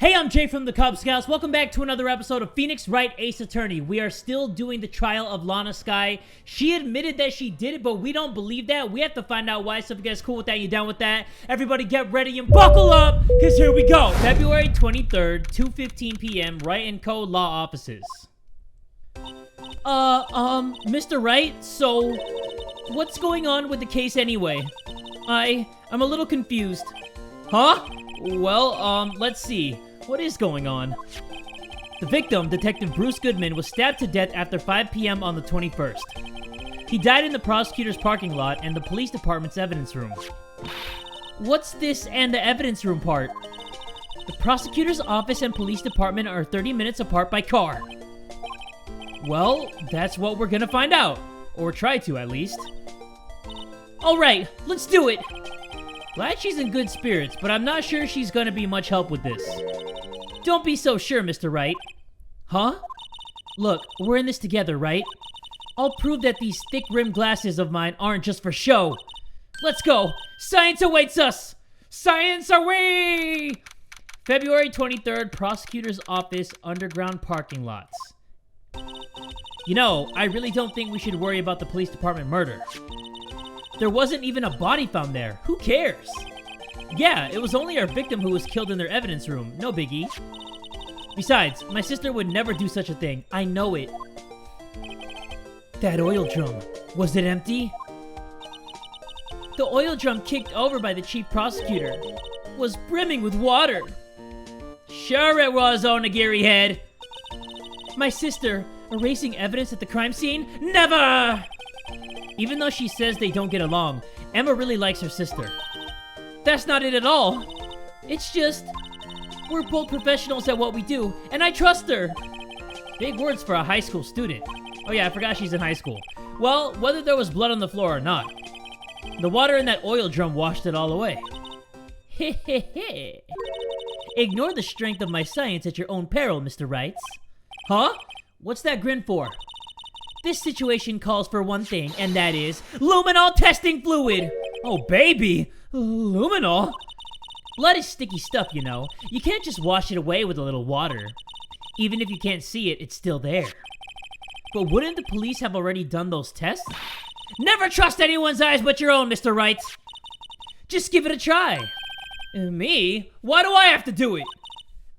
Hey, I'm Jay from the Kubz Scouts. Welcome back to another episode of Phoenix Wright Ace Attorney. We are still doing the trial of Lana Skye. She admitted that she did it, but we don't believe that. We have to find out why. So if you guys cool with that, you down with that? Everybody get ready and buckle up, because here we go. February 23rd, 2:15 p.m., Wright & Co. Law Offices. Mr. Wright, so what's going on with the case anyway? I'm a little confused. Huh? Well, let's see. What is going on? The victim, Detective Bruce Goodman, was stabbed to death after 5 p.m. on the 21st. He died in the prosecutor's parking lot and the police department's evidence room. What's this and the evidence room part? The prosecutor's office and police department are 30 minutes apart by car. Well, that's what we're gonna find out. Or try to, at least. Alright, let's do it! Glad she's in good spirits, but I'm not sure she's gonna be much help with this. Don't be so sure, Mr. Wright. Huh? Look, we're in this together, right? I'll prove that these thick-rimmed glasses of mine aren't just for show. Let's go! Science awaits us! Science away! February 23rd, prosecutor's office, underground parking lots. You know, I really don't think we should worry about the police department murder. There wasn't even a body found there. Who cares? Yeah, it was only our victim who was killed in their evidence room. No biggie. Besides, my sister would never do such a thing. I know it. That oil drum. Was it empty? The oil drum kicked over by the chief prosecutor was brimming with water. Sure it was, Onigiri head. My sister, erasing evidence at the crime scene? Never! Even though she says they don't get along, Emma really likes her sister. That's not it at all. It's just, we're both professionals at what we do, and I trust her. Big words for a high school student. Oh yeah, I forgot she's in high school. Well, whether there was blood on the floor or not, the water in that oil drum washed it all away. Hehehe. Ignore the strength of my science at your own peril, Mr. Wright. Huh? What's that grin for? This situation calls for one thing, and that is luminol testing fluid. Oh, baby. Luminol? Blood is sticky stuff, you know. You can't just wash it away with a little water. Even if you can't see it, it's still there. But wouldn't the police have already done those tests? Never trust anyone's eyes but your own, Mr. Wright. Just give it a try. Me? Why do I have to do it?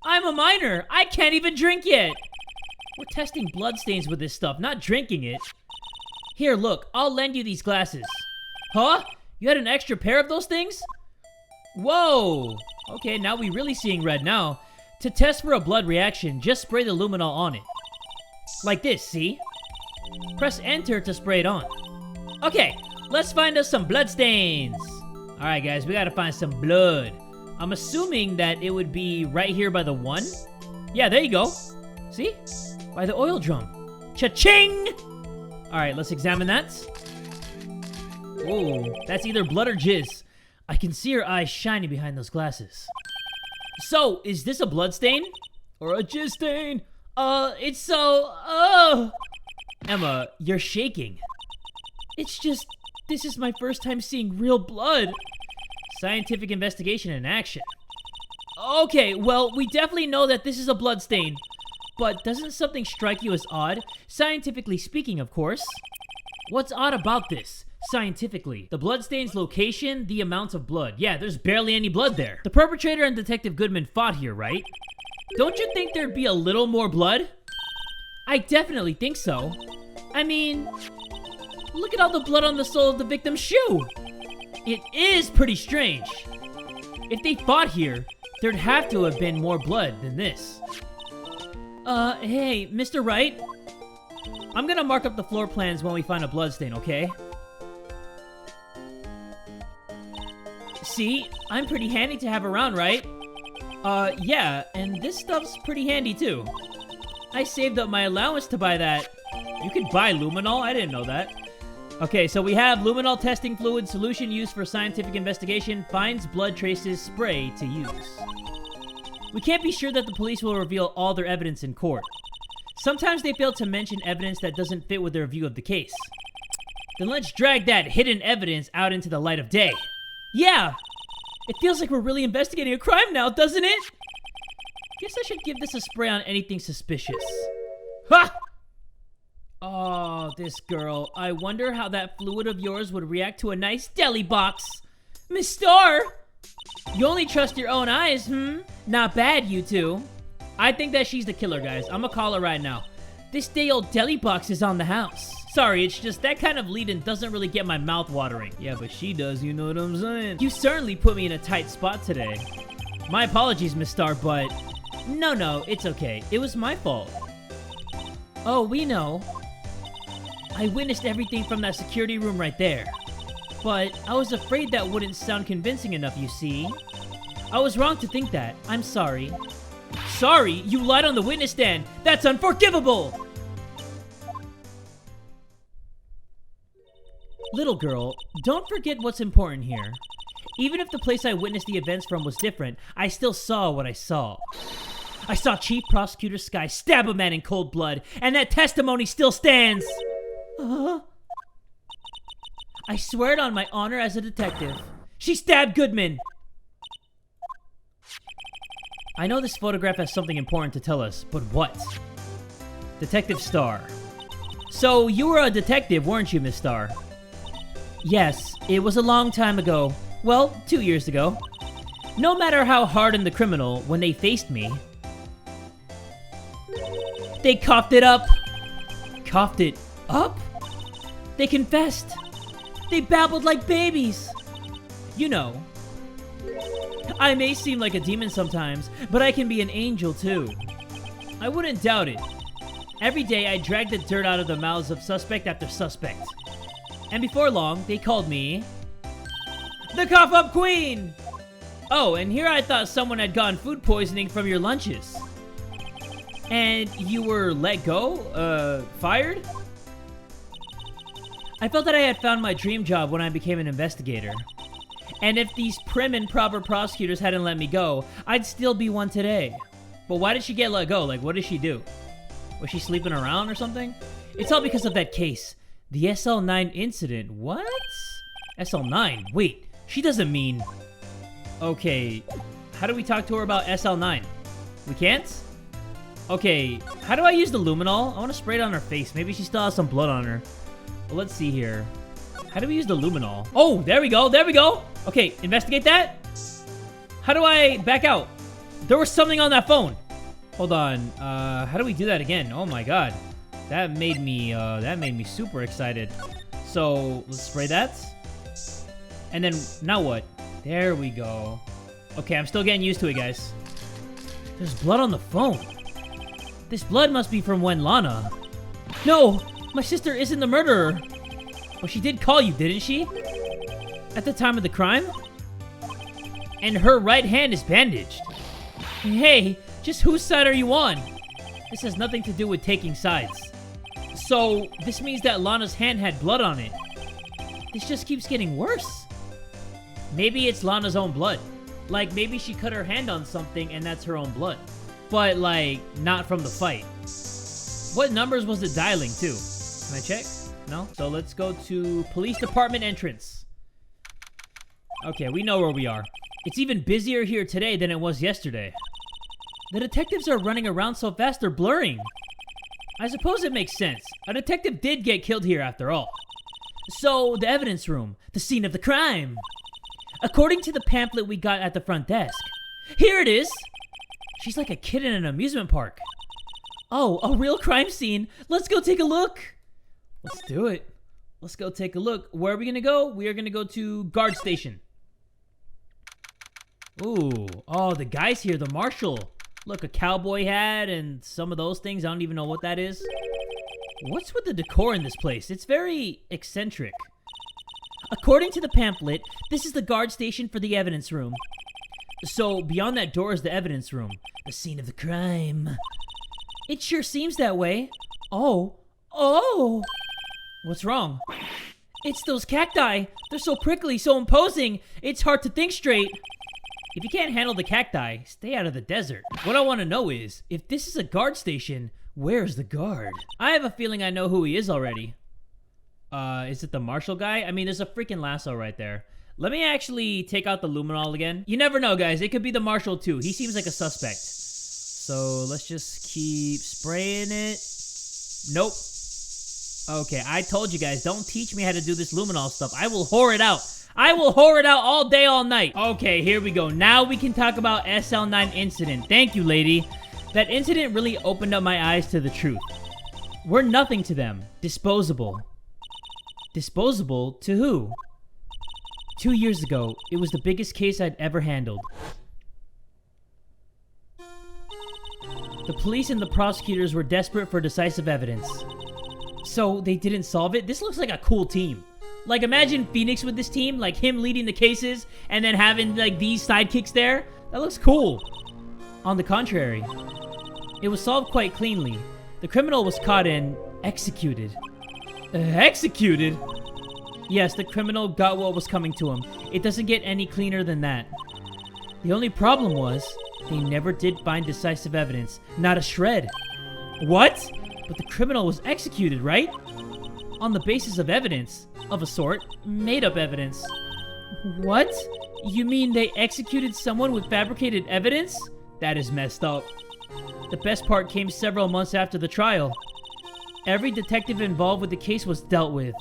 I'm a minor. I can't even drink yet. We're testing bloodstains with this stuff, not drinking it. Here, look, I'll lend you these glasses. Huh? You had an extra pair of those things? Whoa! Okay, now we're really seeing red now. To test for a blood reaction, just spray the luminol on it. Like this, see? Press enter to spray it on. Okay, let's find us some bloodstains. Alright guys, we gotta find some blood. I'm assuming that it would be right here by the 1. Yeah, there you go. See? By the oil drum. Cha-ching! Alright, let's examine that. Oh, that's either blood or jizz. I can see her eyes shining behind those glasses. So, is this a blood stain? Or a jizz stain? It's so... Emma, you're shaking. It's just... This is my first time seeing real blood. Scientific investigation in action. Okay, well, we definitely know that this is a blood stain. But doesn't something strike you as odd? Scientifically speaking, of course. What's odd about this? Scientifically. The bloodstain's location, the amount of blood. Yeah, there's barely any blood there. The perpetrator and Detective Goodman fought here, right? Don't you think there'd be a little more blood? I definitely think so. I mean, look at all the blood on the sole of the victim's shoe. It is pretty strange. If they fought here, there'd have to have been more blood than this. Hey, Mr. Wright? I'm gonna mark up the floor plans when we find a bloodstain, okay? See? I'm pretty handy to have around, right? Yeah, and this stuff's pretty handy too. I saved up my allowance to buy that. You could buy luminol? I didn't know that. Okay, so we have luminol testing fluid, solution used for scientific investigation, finds blood traces, spray to use. We can't be sure that the police will reveal all their evidence in court. Sometimes they fail to mention evidence that doesn't fit with their view of the case. Then let's drag that hidden evidence out into the light of day. Yeah! It feels like we're really investigating a crime now, doesn't it? guess I should give this a spray on anything suspicious. Ha! Oh, this girl. I wonder how that fluid of yours would react to a nice deli box. Miss Starr! You only trust your own eyes, Not bad, you two. I think that she's the killer, guys. I'm gonna call her right now. This day old deli box is on the house. Sorry, it's just that kind of lead-in doesn't really get my mouth watering. Yeah, but she does, you know what I'm saying? You certainly put me in a tight spot today. My apologies, Miss Starr, but... No, it's okay. It was my fault. Oh, we know. I witnessed everything from that security room right there. But I was afraid that wouldn't sound convincing enough, you see. I was wrong to think that. I'm sorry. Sorry? You lied on the witness stand. That's unforgivable! Little girl, don't forget what's important here. Even if the place I witnessed the events from was different, I still saw what I saw. I saw Chief Prosecutor Sky stab a man in cold blood, and that testimony still stands! I swear it on my honor as a detective. She stabbed Goodman! I know this photograph has something important to tell us, but what? Detective Starr. So, you were a detective, weren't you, Miss Starr? Yes, it was a long time ago. Well, 2 years ago. No matter how hardened the criminal, when they faced me, they coughed it up. Coughed it up? They confessed. They babbled like babies. You know, I may seem like a demon sometimes, but I can be an angel too. I wouldn't doubt it. Every day I dragged the dirt out of the mouths of suspect after suspect. And before long, they called me the Cough Up Queen! Oh, and here I thought someone had gotten food poisoning from your lunches. And you were let go? Fired? I felt that I had found my dream job when I became an investigator. And if these prim and proper prosecutors hadn't let me go, I'd still be one today. But why did she get let go? Like, what did she do? Was she sleeping around or something? It's all because of that case. The SL9 incident. What? SL9? Wait, she doesn't mean... Okay, how do we talk to her about SL9? We can't? Okay, how do I use the luminol? I want to spray it on her face. Maybe she still has some blood on her. Well, let's see here. How do we use the luminol? Oh, there we go, there we go! Okay, investigate that. How do I back out? There was something on that phone. Hold on, how do we do that again? Oh my god. That made me super excited. So, let's spray that. And then, now what? There we go. Okay, I'm still getting used to it, guys. There's blood on the phone. This blood must be from when Lana... No! My sister isn't the murderer! Well, she did call you, didn't she? At the time of the crime? And her right hand is bandaged. Hey, just whose side are you on? This has nothing to do with taking sides. So, this means that Lana's hand had blood on it. This just keeps getting worse. Maybe it's Lana's own blood. Like, maybe she cut her hand on something and that's her own blood. But, like, not from the fight. What numbers was it dialing to? Can I check? No? So let's go to police department entrance. Okay, we know where we are. It's even busier here today than it was yesterday. The detectives are running around so fast they're blurring. I suppose it makes sense. A detective did get killed here after all. So, the evidence room. The scene of the crime. According to the pamphlet we got at the front desk. Here it is! She's like a kid in an amusement park. Oh, a real crime scene. Let's go take a look. Let's do it. Let's go take a look. Where are we gonna go? We are gonna go to guard station. Ooh. Oh, the guy's here, the marshal. Look, a cowboy hat and some of those things. I don't even know what that is. What's with the decor in this place? It's very eccentric. According to the pamphlet, this is the guard station for the evidence room. So, beyond that door is the evidence room. The scene of the crime. It sure seems that way. Oh. Oh! What's wrong? It's those cacti. They're so prickly, so imposing. It's hard to think straight. If you can't handle the cacti, stay out of the desert. What I want to know is, if this is a guard station, where's the guard? I have a feeling I know who he is already. Is it the marshal guy? I mean, there's a freaking lasso right there. Let me actually take out the luminol again. You never know, guys. It could be the marshal too. He seems like a suspect. So let's just keep spraying it. Nope. Okay, I told you guys, don't teach me how to do this luminol stuff. I will whore it out. I will whore it out all day, all night. Okay, here we go. Now we can talk about SL9 incident. Thank you, lady. That incident really opened up my eyes to the truth. We're nothing to them. Disposable. Disposable to who? 2 years ago, it was the biggest case I'd ever handled. The police and the prosecutors were desperate for decisive evidence. So they didn't solve it? This looks like a cool team. Like, imagine Phoenix with this team, like him leading the cases and then having like these sidekicks there. That looks cool. On the contrary, it was solved quite cleanly. The criminal was caught and executed. Executed? Yes, the criminal got what was coming to him. It doesn't get any cleaner than that. The only problem was, they never did find decisive evidence. Not a shred. What? But the criminal was executed, right? On the basis of evidence. Of a sort. Made up evidence. What? You mean they executed someone with fabricated evidence? That is messed up. The best part came several months after the trial. Every detective involved with the case was dealt with.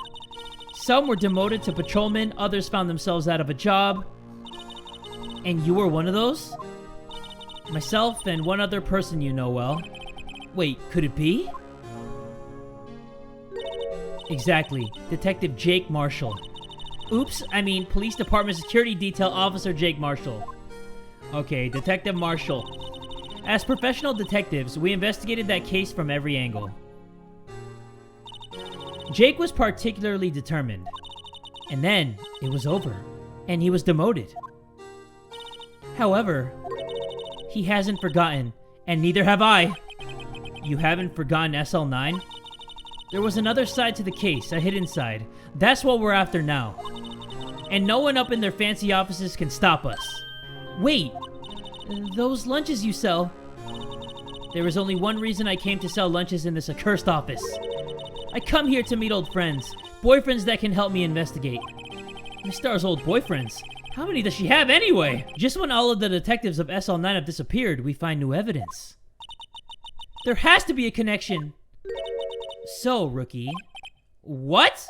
Some were demoted to patrolmen, others found themselves out of a job. And you were one of those? Myself and one other person you know well. Wait, could it be? Exactly. Detective Jake Marshall. Oops, I mean Police Department Security Detail Officer Jake Marshall. Okay, Detective Marshall. As professional detectives, we investigated that case from every angle. Jake was particularly determined. And then, it was over. And he was demoted. However, he hasn't forgotten, and neither have I. You haven't forgotten SL9? There was another side to the case, a hidden side. That's what we're after now. And no one up in their fancy offices can stop us. Wait, those lunches you sell... There is only one reason I came to sell lunches in this accursed office. I come here to meet old friends, boyfriends that can help me investigate. Miss Starr's old boyfriends. How many does she have anyway? Just when all of the detectives of SL9 have disappeared, we find new evidence. There has to be a connection. So, rookie. What?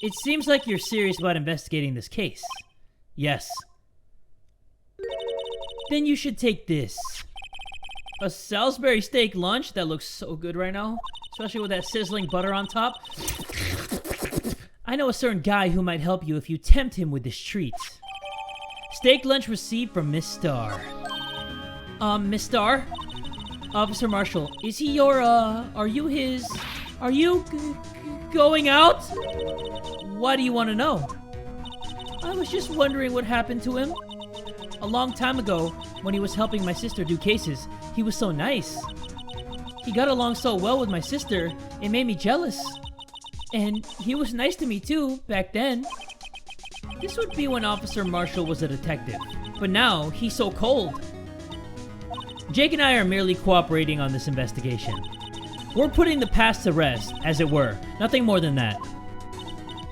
It seems like you're serious about investigating this case. Yes. Then you should take this. A Salisbury steak lunch? That looks so good right now. Especially with that sizzling butter on top. I know a certain guy who might help you if you tempt him with this treat. Steak lunch received from Miss Starr. Miss Starr? Officer Marshall, is he your, are you his... Are you going out? Why do you want to know? I was just wondering what happened to him. A long time ago, when he was helping my sister do cases, he was so nice. He got along so well with my sister, it made me jealous. And he was nice to me too, back then. This would be when Officer Marshall was a detective. But now, he's so cold. Jake and I are merely cooperating on this investigation. We're putting the past to rest, as it were. Nothing more than that.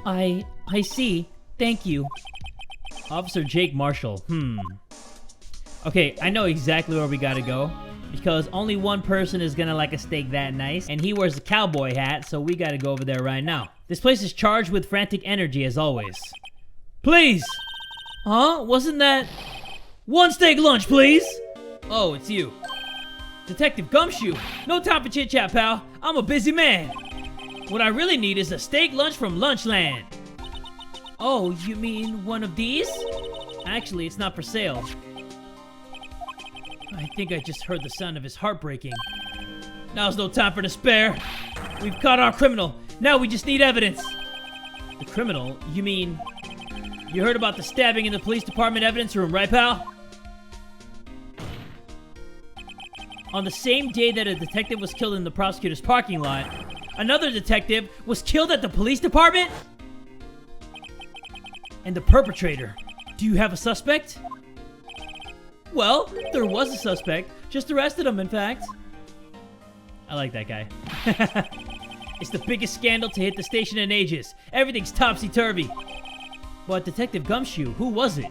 I see. Thank you. Officer Jake Marshall. Okay, I know exactly where we gotta go. Because only one person is gonna like a steak that nice. And he wears a cowboy hat, so we gotta go over there right now. This place is charged with frantic energy, as always. Please! Huh? Wasn't that... One steak lunch, please! Oh, it's you. Detective Gumshoe. No time for chit-chat, pal. I'm a busy man. What I really need is a steak lunch from Lunchland. Oh, you mean one of these? Actually, it's not for sale. I think I just heard the sound of his heart breaking. Now's no time for despair. We've caught our criminal. Now we just need evidence. The criminal? You mean... You heard about the stabbing in the police department evidence room, right, pal? On the same day that a detective was killed in the prosecutor's parking lot, another detective was killed at the police department? And the perpetrator. Do you have a suspect? Well, there was a suspect. Just arrested him, in fact. I like that guy. It's the biggest scandal to hit the station in ages. Everything's topsy-turvy. But Detective Gumshoe, who was it?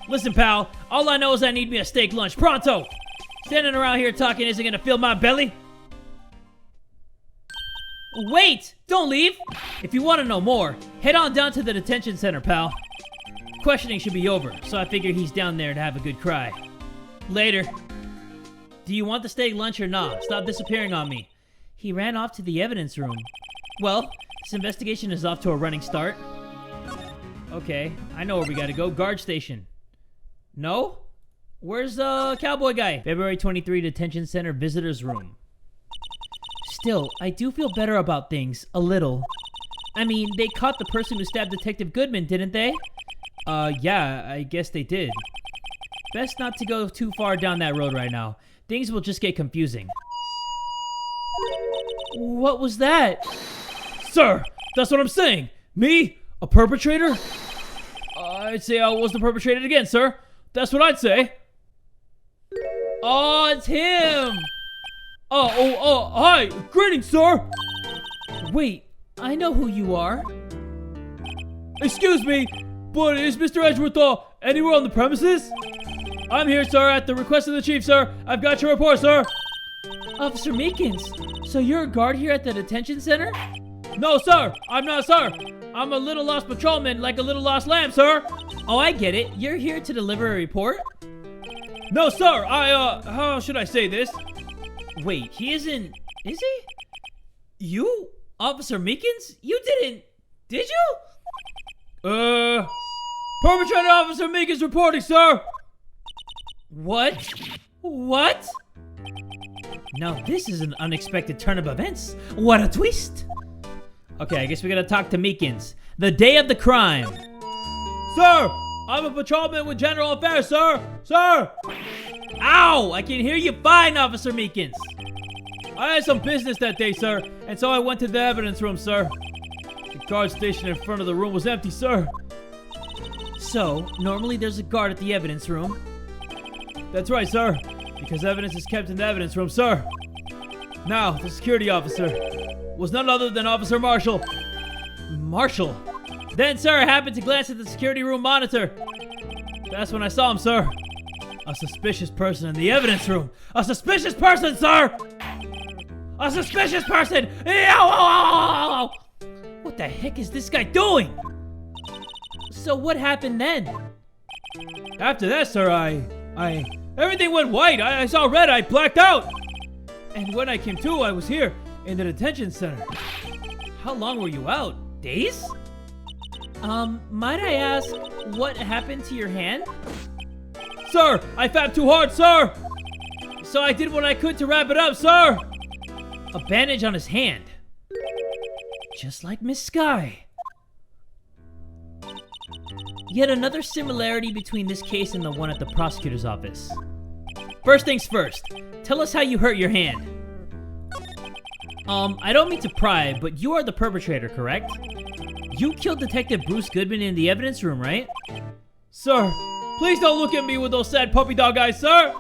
Listen, pal, all I know is I need me a steak lunch, pronto! Standing around here talking isn't gonna fill my belly. Wait! Don't leave! If you want to know more, head on down to the detention center, pal. Questioning should be over, so I figure he's down there to have a good cry. Later. Do you want the steak lunch or not? Stop disappearing on me. He ran off to the evidence room. Well, this investigation is off to a running start. Okay, I know where we gotta go. Guard station. No? Where's the cowboy guy? February 23 detention center visitors room. Still, I do feel better about things. A little. I mean, they caught the person who stabbed Detective Goodman, didn't they? Yeah, I guess they did. Best not to go too far down that road right now. Things will just get confusing. What was that? Sir, that's what I'm saying. Me? A perpetrator? I'd say I was the perpetrator again, sir. That's what I'd say. Oh, it's him! Hi! Greetings, sir! Wait, I know who you are. Excuse me, but is Mr. Edgeworth anywhere on the premises? I'm here, sir, at the request of the chief, sir. I've got your report, sir. Officer Meekins, so you're a guard here at the detention center? No, sir, I'm not, sir. I'm a little lost patrolman, like a little lost lamb, sir. Oh, I get it. You're here to deliver a report? No, sir, how should I say this? Wait, he isn't, is he? You? Officer Meekins? You didn't, did you? Perpetrator Officer Meekins reporting, sir. What? What? Now this is an unexpected turn of events. What a twist. Okay, I guess we gotta talk to Meekins. The day of the crime. Sir, I'm a patrolman with General Affairs, sir. Sir! Ow! I can hear you fine, Officer Meekins. I had some business that day, sir, and so I went to the evidence room, sir. The guard station in front of the room was empty, sir. So, normally there's a guard at the evidence room? That's right, sir, because evidence is kept in the evidence room, sir. Now, the security officer was none other than Officer Marshall. Marshall? Then, sir, I happened to glance at the security room monitor. That's when I saw him, sir. A suspicious person in the evidence room. A suspicious person, sir! A suspicious person! What the heck is this guy doing? So what happened then? After that, sir, everything went white. I saw red. I blacked out. And when I came to, I was here in the detention center. How long were you out? Days? Might I ask what happened to your hand? Sir, I fapped too hard, sir! So I did what I could to wrap it up, sir! A bandage on his hand. Just like Miss Sky. Yet another similarity between this case and the one at the prosecutor's office. First things first, tell us how you hurt your hand. I don't mean to pry, but you are the perpetrator, correct? You killed Detective Bruce Goodman in the evidence room, right? Sir, please don't look at me with those sad puppy dog eyes, sir!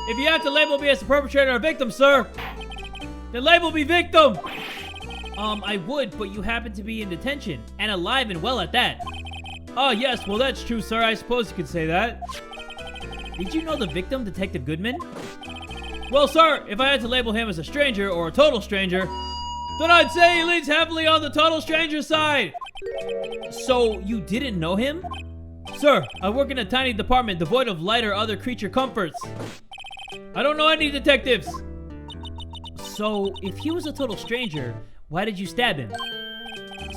If you have to label me as a perpetrator or victim, sir, then label me victim! I would, but you happen to be in detention, and alive and well at that. Oh, yes, well, that's true, sir. I suppose you could say that. Did you know the victim, Detective Goodman? Well, sir, if I had to label him as a stranger or a total stranger, then I'd say he leans heavily on the total stranger side. So, you didn't know him? Sir, I work in a tiny department devoid of light or other creature comforts. I don't know any detectives. So, if he was a total stranger, why did you stab him?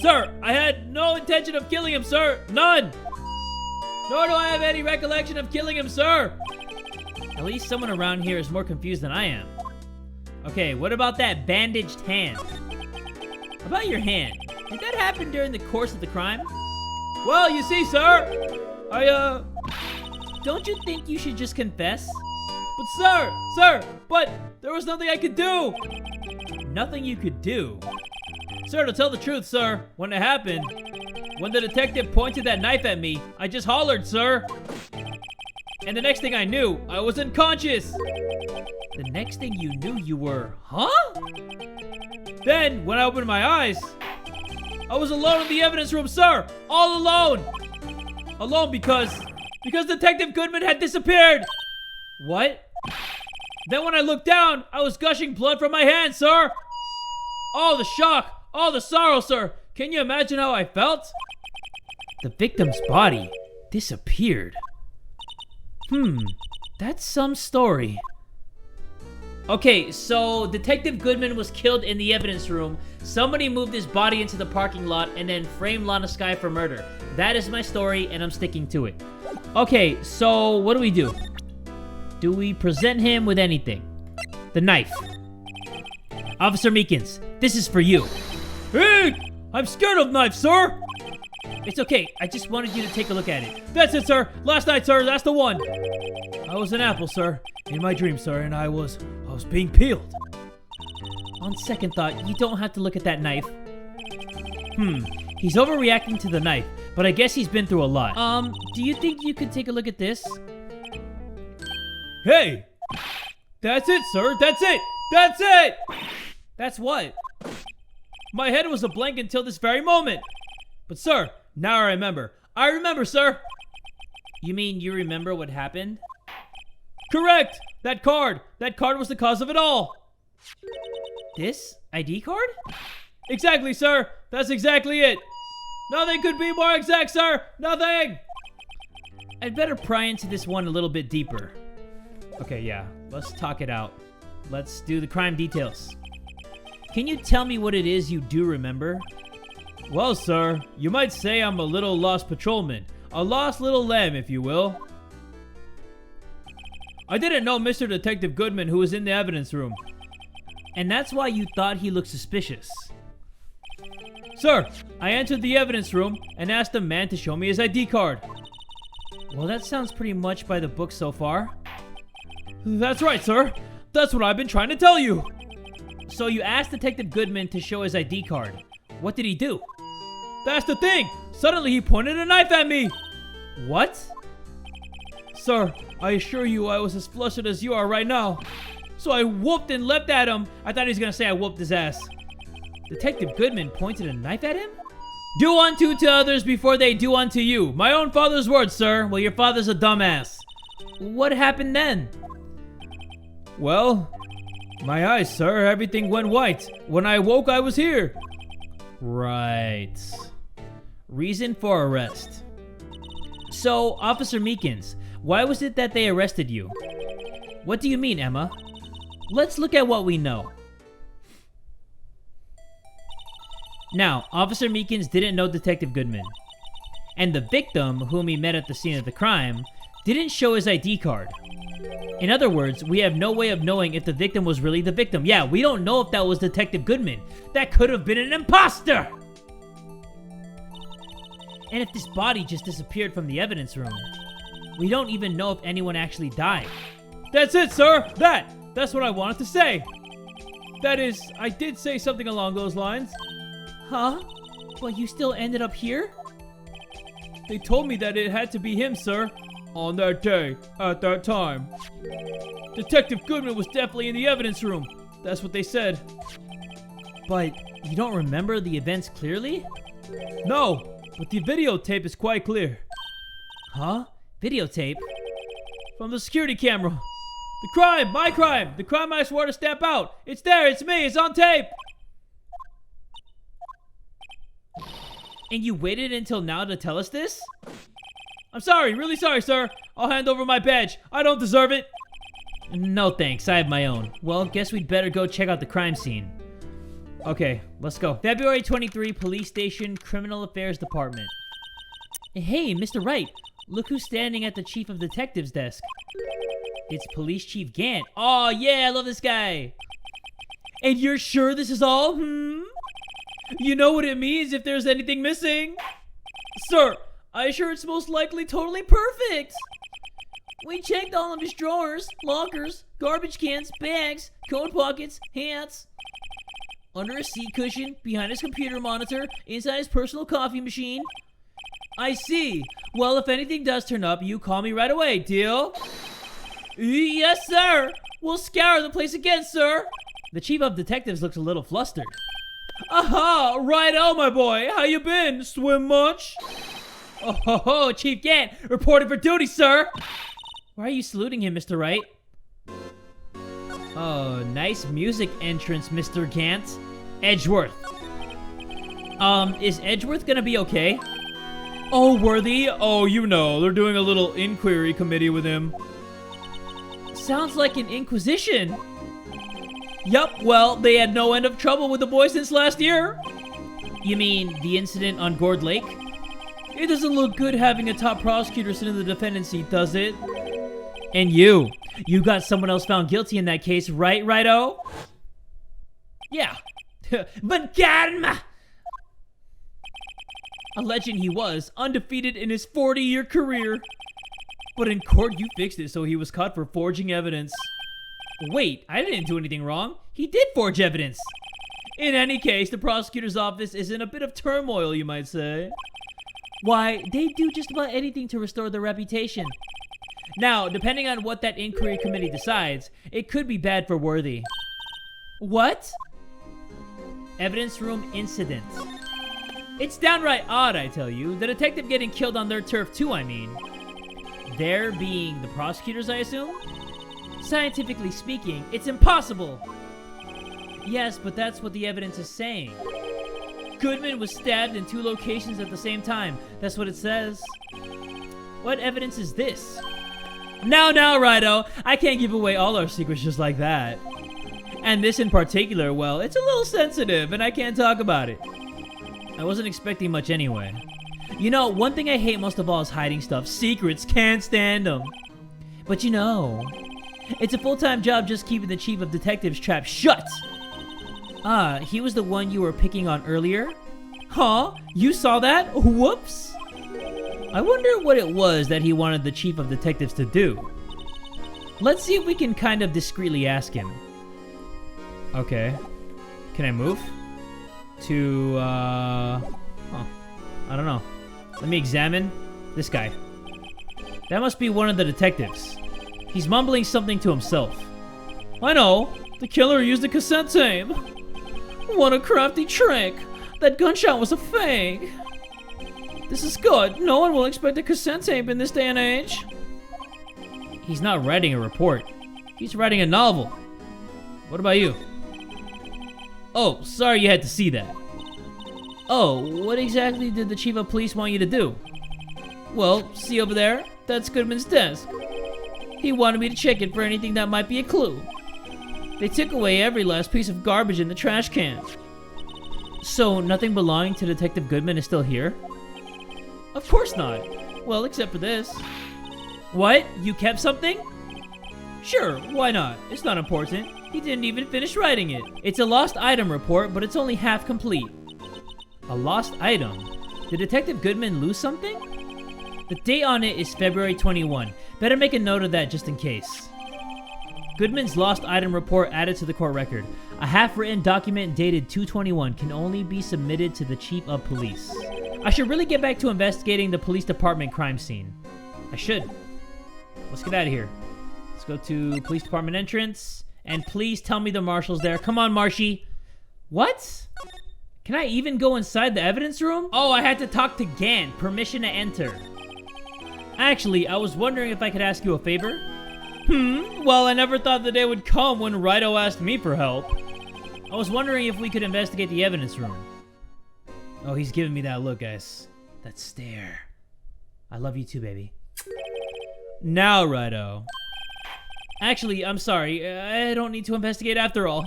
Sir, I had no intention of killing him, sir. None. Nor do I have any recollection of killing him, sir. At least someone around here is more confused than I am. Okay, what about that bandaged hand? About your hand, did that happen during the course of the crime? Well, you see, sir, Don't you think you should just confess? But sir, but there was nothing I could do. Nothing you could do? Sir, to tell the truth, sir, when it happened, when the detective pointed that knife at me, I just hollered, sir. And the next thing I knew, I was unconscious. The next thing you knew, you were, huh? Then, when I opened my eyes, I was alone in the evidence room, sir. All alone. Alone because Detective Goodman had disappeared. What? Then when I looked down, I was gushing blood from my hand, sir. Oh, the shock. Oh, the sorrow, sir. Can you imagine how I felt? The victim's body disappeared. That's some story. Okay, so Detective Goodman was killed in the evidence room. Somebody moved his body into the parking lot and then framed Lana Skye for murder. That is my story, and I'm sticking to it. Okay, so what do we do? Do we present him with anything? The knife. Officer Meekins, this is for you. Hey! I'm scared of knives, sir! It's okay, I just wanted you to take a look at it. That's it, sir! Last night, sir, that's the one! I was an apple, sir. In my dream, sir, and I was being peeled. On second thought, you don't have to look at that knife. He's overreacting to the knife, but I guess he's been through a lot. Do you think you could take a look at this? Hey! That's it, sir! That's it! That's it! That's what? My head was a blank until this very moment. But sir, now I remember. I remember, sir! You mean you remember what happened? Correct! That card! That card was the cause of it all! This ID card? Exactly, sir! That's exactly it! Nothing could be more exact, sir! Nothing! I'd better pry into this one a little bit deeper. Okay, yeah. Let's talk it out. Let's do the crime details. Can you tell me what it is you do remember? Well, sir, you might say I'm a little lost patrolman. A lost little lamb, if you will. I didn't know Mr. Detective Goodman, who was in the evidence room. And that's why you thought he looked suspicious. Sir, I entered the evidence room and asked the man to show me his ID card. Well, that sounds pretty much by the book so far. That's right, sir. That's what I've been trying to tell you. So you asked Detective Goodman to show his ID card. What did he do? That's the thing! Suddenly he pointed a knife at me! What? Sir, I assure you I was as flustered as you are right now. So I whooped and leapt at him. I thought he was gonna say I whooped his ass. Detective Goodman pointed a knife at him? Do unto to others before they do unto you. My own father's words, sir. Well, your father's a dumbass. What happened then? Well, my eyes, sir. Everything went white. When I woke, I was here. Right. Reason for arrest. So, Officer Meekins, why was it that they arrested you? What do you mean, Emma? Let's look at what we know. Now, Officer Meekins didn't know Detective Goodman. And the victim, whom he met at the scene of the crime, didn't show his ID card. In other words, we have no way of knowing if the victim was really the victim. Yeah, we don't know if that was Detective Goodman. That could have been an imposter! And if this body just disappeared from the evidence room, we don't even know if anyone actually died. That's it, sir! That's what I wanted to say! That is, I did say something along those lines. Huh? But you still ended up here? They told me that it had to be him, sir. On that day, at that time. Detective Goodman was definitely in the evidence room. That's what they said. But you don't remember the events clearly? No, but the videotape is quite clear. Huh? Videotape? From the security camera. The crime! My crime! The crime I swore to stamp out! It's there! It's me! It's on tape! And you waited until now to tell us this? I'm sorry, really sorry, sir. I'll hand over my badge. I don't deserve it. No thanks, I have my own. Well, guess we'd better go check out the crime scene. Okay, let's go. February 23, Police Station, Criminal Affairs Department. Hey, Mr. Wright. Look who's standing at the Chief of Detectives desk. It's Police Chief Gant. Oh, yeah, I love this guy. And you're sure this is all? You know what it means if there's anything missing? Sir, I assure it's most likely totally perfect. We checked all of his drawers, lockers, garbage cans, bags, coat pockets, hats. Under his seat cushion, behind his computer monitor, inside his personal coffee machine. I see. Well, if anything does turn up, you call me right away, deal? Yes, sir. We'll scour the place again, sir. The Chief of Detectives looks a little flustered. Aha! Right-o, my boy. How you been? Swim much? Oh, ho, ho, Chief Gant, reported for duty, sir. Why are you saluting him, Mr. Wright? Oh, nice music entrance, Mr. Gant. Edgeworth. Is Edgeworth gonna be okay? Oh, Worthy? Oh, you know, they're doing a little inquiry committee with him. Sounds like an inquisition. Yup, well, they had no end of trouble with the boy since last year. You mean the incident on Gourd Lake? It doesn't look good having a top prosecutor sit in the defendant's seat, does it? And you got someone else found guilty in that case, right, Righto? Yeah. But karma! A legend he was, undefeated in his 40-year career. But in court, you fixed it so he was caught for forging evidence. Wait, I didn't do anything wrong. He did forge evidence. In any case, the prosecutor's office is in a bit of turmoil, you might say. Why, they do just about anything to restore their reputation. Now, depending on what that inquiry committee decides, it could be bad for Worthy. What? Evidence room incident. It's downright odd, I tell you. The detective getting killed on their turf too, I mean. There being the prosecutors, I assume? Scientifically speaking, it's impossible. Yes, but that's what the evidence is saying. Goodman was stabbed in 2 locations at the same time. That's what it says. What evidence is this? Now, Righto, I can't give away all our secrets just like that. And this in particular, well, it's a little sensitive and I can't talk about it. I wasn't expecting much anyway. You know, one thing I hate most of all is hiding stuff. Secrets, can't stand them. But you know, it's a full-time job just keeping the chief of detectives trap shut. Ah, he was the one you were picking on earlier? Huh? You saw that? Whoops. I wonder what it was that he wanted the chief of detectives to do. Let's see if we can kind of discreetly ask him. Okay. Can I move? I don't know. Let me examine this guy. That must be one of the detectives. He's mumbling something to himself. I know. The killer used a cassette tape. What a crafty trick. That gunshot was a fake. This is good. No one will expect a cassette tape in this day and age. He's not writing a report. He's writing a novel. What about you? Oh, sorry you had to see that. Oh, what exactly did the chief of police want you to do? Well, see over there? That's Goodman's desk. He wanted me to check it for anything that might be a clue. They took away every last piece of garbage in the trash can. So, nothing belonging to Detective Goodman is still here? Of course not. Well, except for this. What? You kept something? Sure, why not? It's not important. He didn't even finish writing it. It's a lost item report, but it's only half complete. A lost item? Did Detective Goodman lose something? The date on it is February 21. Better make a note of that just in case. Goodman's lost item report added to the court record. A half-written document dated 2/21 can only be submitted to the chief of police. I should really get back to investigating the police department crime scene. I should. Let's get out of here. Let's go to police department entrance. And please tell me the marshal's there. Come on, Marshy. What? Can I even go inside the evidence room? Oh, I had to talk to Gant. Permission to enter. Actually, I was wondering if I could ask you a favor. Well, I never thought the day would come when Righto asked me for help. I was wondering if we could investigate the evidence room. Oh, he's giving me that look, guys. That stare. I love you too, baby. Now, Righto. Actually, I'm sorry. I don't need to investigate after all.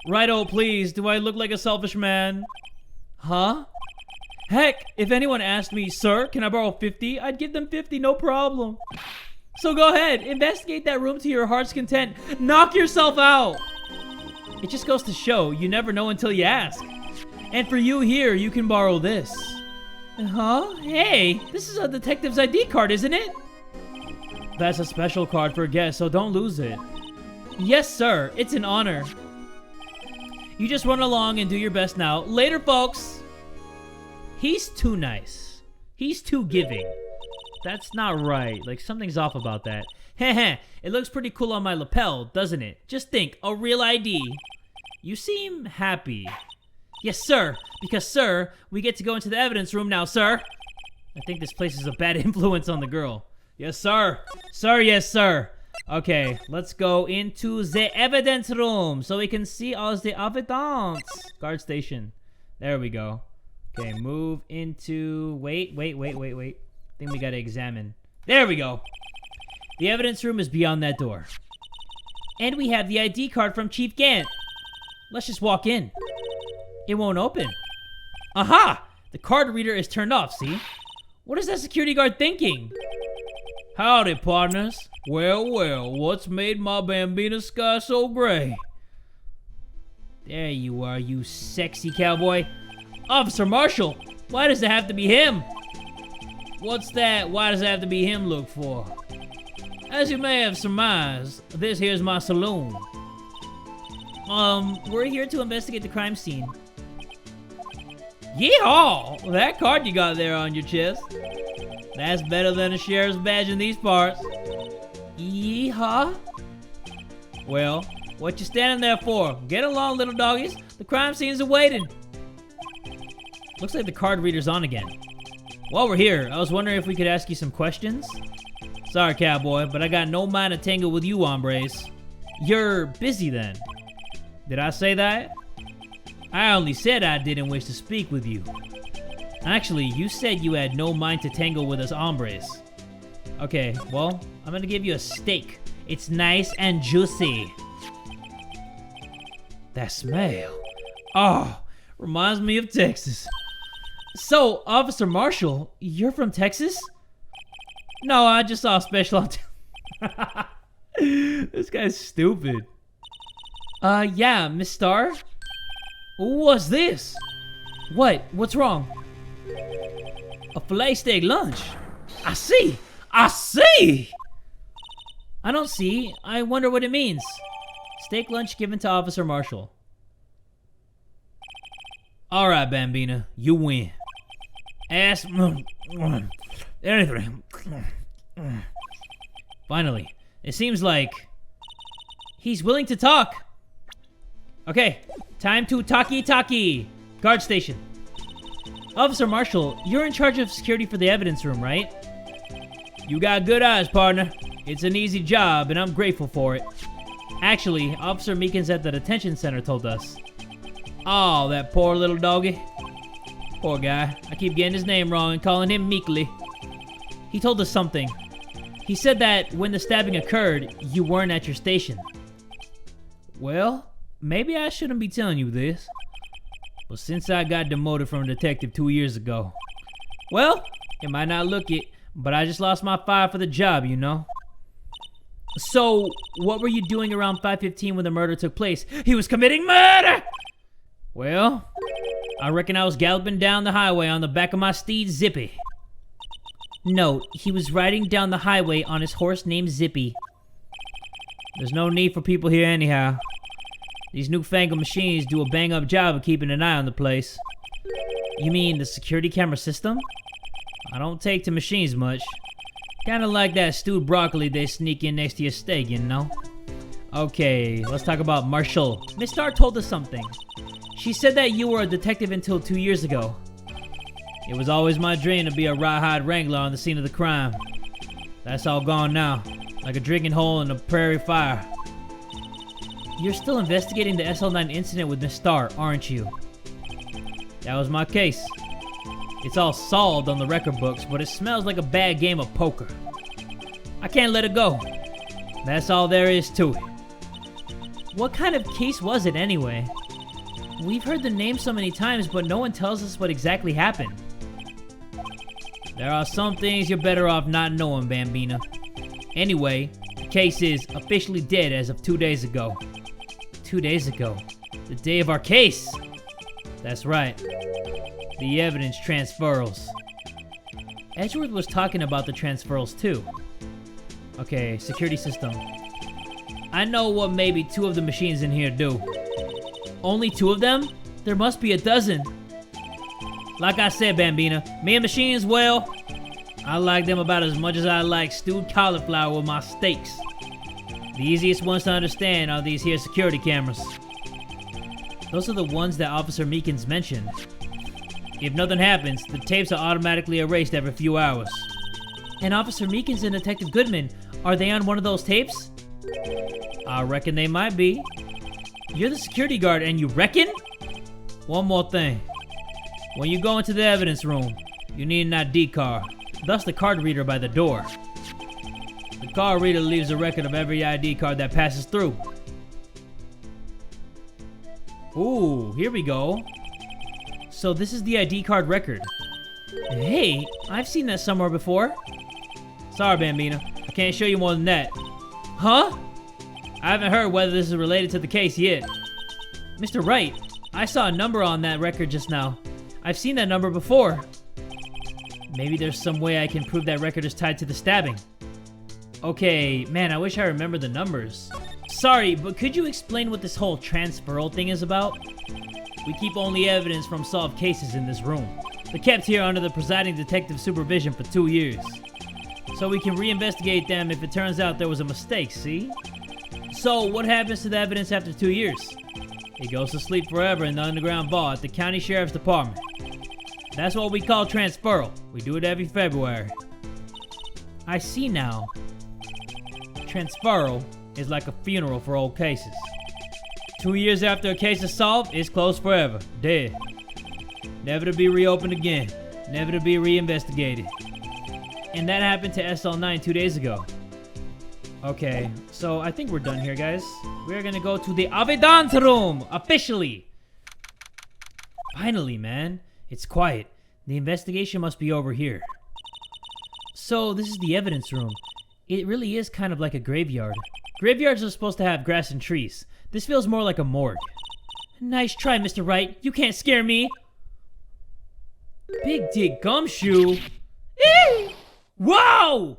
Righto, please. Do I look like a selfish man? Huh? Heck, if anyone asked me, sir, can I borrow 50? I'd give them 50, no problem. So go ahead, investigate that room to your heart's content. Knock yourself out. It just goes to show, you never know until you ask. And for you here, you can borrow this. Huh? Hey, this is a detective's ID card, isn't it? That's a special card for guests, so don't lose it. Yes, sir. It's an honor. You just run along and do your best now. Later, folks. He's too nice. He's too giving. That's not right. Like, something's off about that. Heh. It looks pretty cool on my lapel, doesn't it? Just think, a real ID. You seem happy. Yes, sir. Because, sir, we get to go into the evidence room now, sir. I think this place is a bad influence on the girl. Yes, sir. Sir, yes, sir. Okay, let's go into the evidence room so we can see all the evidence. Guard station. There we go. Okay, move into... Wait. I think we gotta examine. There we go. The evidence room is beyond that door. And we have the ID card from Chief Gant. Let's just walk in. It won't open. Aha! The card reader is turned off, see? What is that security guard thinking? Howdy, partners. Well, what's made my Bambina sky so gray? There you are, you sexy cowboy. Officer Marshall, why does it have to be him? What's that? Why does it have to be him look for? As you may have surmised, this here's my saloon. We're here to investigate the crime scene. Yeehaw! That card you got there on your chest. That's better than a sheriff's badge in these parts. Yeehaw? Well, what you standing there for? Get along, little doggies. The crime scene's awaiting. Looks like the card reader's on again. While we're here, I was wondering if we could ask you some questions. Sorry, cowboy, but I got no mind to tangle with you hombres. You're busy then. Did I say that? I only said I didn't wish to speak with you. Actually, you said you had no mind to tangle with us hombres. Okay, well, I'm gonna give you a steak. It's nice and juicy. That smell. Oh, reminds me of Texas. So, Officer Marshall, you're from Texas? No, I just saw a special on This guy's stupid. Yeah, Miss Starr? What's this? What's wrong? A filet steak lunch. I see. I don't see. I wonder what it means. Steak lunch given to Officer Marshall. Alright, Bambina. You win. Ask anything. Finally. It seems like he's willing to talk. Okay. Time to talkie. Guard station. Officer Marshall, you're in charge of security for the evidence room, right? You got good eyes, partner. It's an easy job, and I'm grateful for it. Actually, Officer Meekins at the detention center told us. Oh, that poor little doggy. Poor guy. I keep getting his name wrong and calling him Meekly. He told us something. He said that when the stabbing occurred, you weren't at your station. Well, maybe I shouldn't be telling you this. But since I got demoted from a detective 2 years ago, well, it might not look it, but I just lost my fire for the job, you know? So, what were you doing around 5:15 when the murder took place? He was committing murder! Well, I reckon I was galloping down the highway on the back of my steed, Zippy. No, he was riding down the highway on his horse named Zippy. There's no need for people here anyhow. These newfangled machines do a bang-up job of keeping an eye on the place. You mean the security camera system? I don't take to machines much. Kinda like that stewed broccoli they sneak in next to your steak, you know? Okay, let's talk about Marshall. Miss Starr told us something. She said that you were a detective until 2 years ago. It was always my dream to be a rawhide wrangler on the scene of the crime. That's all gone now, like a drinking hole in a prairie fire. You're still investigating the SL9 incident with Miss Starr, aren't you? That was my case. It's all solved on the record books, but it smells like a bad game of poker. I can't let it go. That's all there is to it. What kind of case was it anyway? We've heard the name so many times, but no one tells us what exactly happened. There are some things you're better off not knowing, Bambina. Anyway, the case is officially dead as of 2 days ago. 2 days ago? The day of our case! That's right. The evidence transfers. Edgeworth was talking about the transfers too. Okay, security system. I know what maybe 2 of the machines in here do. Only 2 of them? There must be a dozen. Like I said, Bambina, me and machines, well, I like them about as much as I like stewed cauliflower with my steaks. The easiest ones to understand are these here security cameras. Those are the ones that Officer Meekins mentioned. If nothing happens, the tapes are automatically erased every few hours. And Officer Meekins and Detective Goodman, are they on one of those tapes? I reckon they might be. You're the security guard and you reckon? One more thing. When you go into the evidence room, you need an ID card. Thus the card reader by the door. The card reader leaves a record of every ID card that passes through. Ooh, here we go. So this is the ID card record. Hey, I've seen that somewhere before. Sorry, Bambino. I can't show you more than that. Huh? I haven't heard whether this is related to the case yet. Mr. Wright, I saw a number on that record just now. I've seen that number before. Maybe there's some way I can prove that record is tied to the stabbing. Okay, man, I wish I remembered the numbers. Sorry, but could you explain what this whole transferal thing is about? We keep only evidence from solved cases in this room. They're kept here under the presiding detective's supervision for 2 years. So we can reinvestigate them if it turns out there was a mistake, see? So, what happens to the evidence after 2 years? It goes to sleep forever in the underground vault at the county sheriff's department. That's what we call transferal. We do it every February. I see now. Transferal is like a funeral for old cases. 2 years after a case is solved, it's closed forever. Dead. Never to be reopened again. Never to be reinvestigated. And that happened to SL9 2 days ago. Okay, so I think we're done here, guys. We're gonna go to the evidence room, officially. Finally, man. It's quiet. The investigation must be over here. So, this is the evidence room. It really is kind of like a graveyard. Graveyards are supposed to have grass and trees. This feels more like a morgue. Nice try, Mr. Wright. You can't scare me. Big Dick Gumshoe. Eee! Whoa!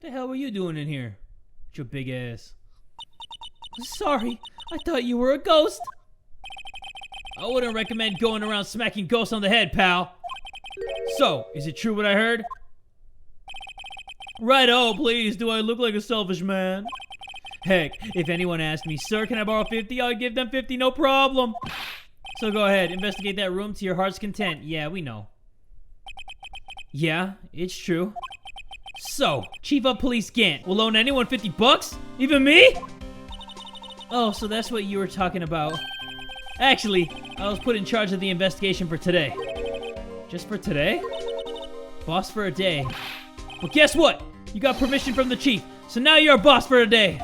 The hell were you doing in here? With your big ass. Sorry, I thought you were a ghost. I wouldn't recommend going around smacking ghosts on the head, pal. So, is it true what I heard? Righto, please. Do I look like a selfish man? Heck, if anyone asked me, sir, can I borrow 50? I'll give them 50, no problem. So go ahead, investigate that room to your heart's content. Yeah, we know. Yeah, it's true. So, Chief of Police Gant will loan anyone 50 bucks? Even me? Oh, so that's what you were talking about. Actually, I was put in charge of the investigation for today. Just for today? Boss for a day. Well, guess what? You got permission from the chief, so now you're a boss for a day.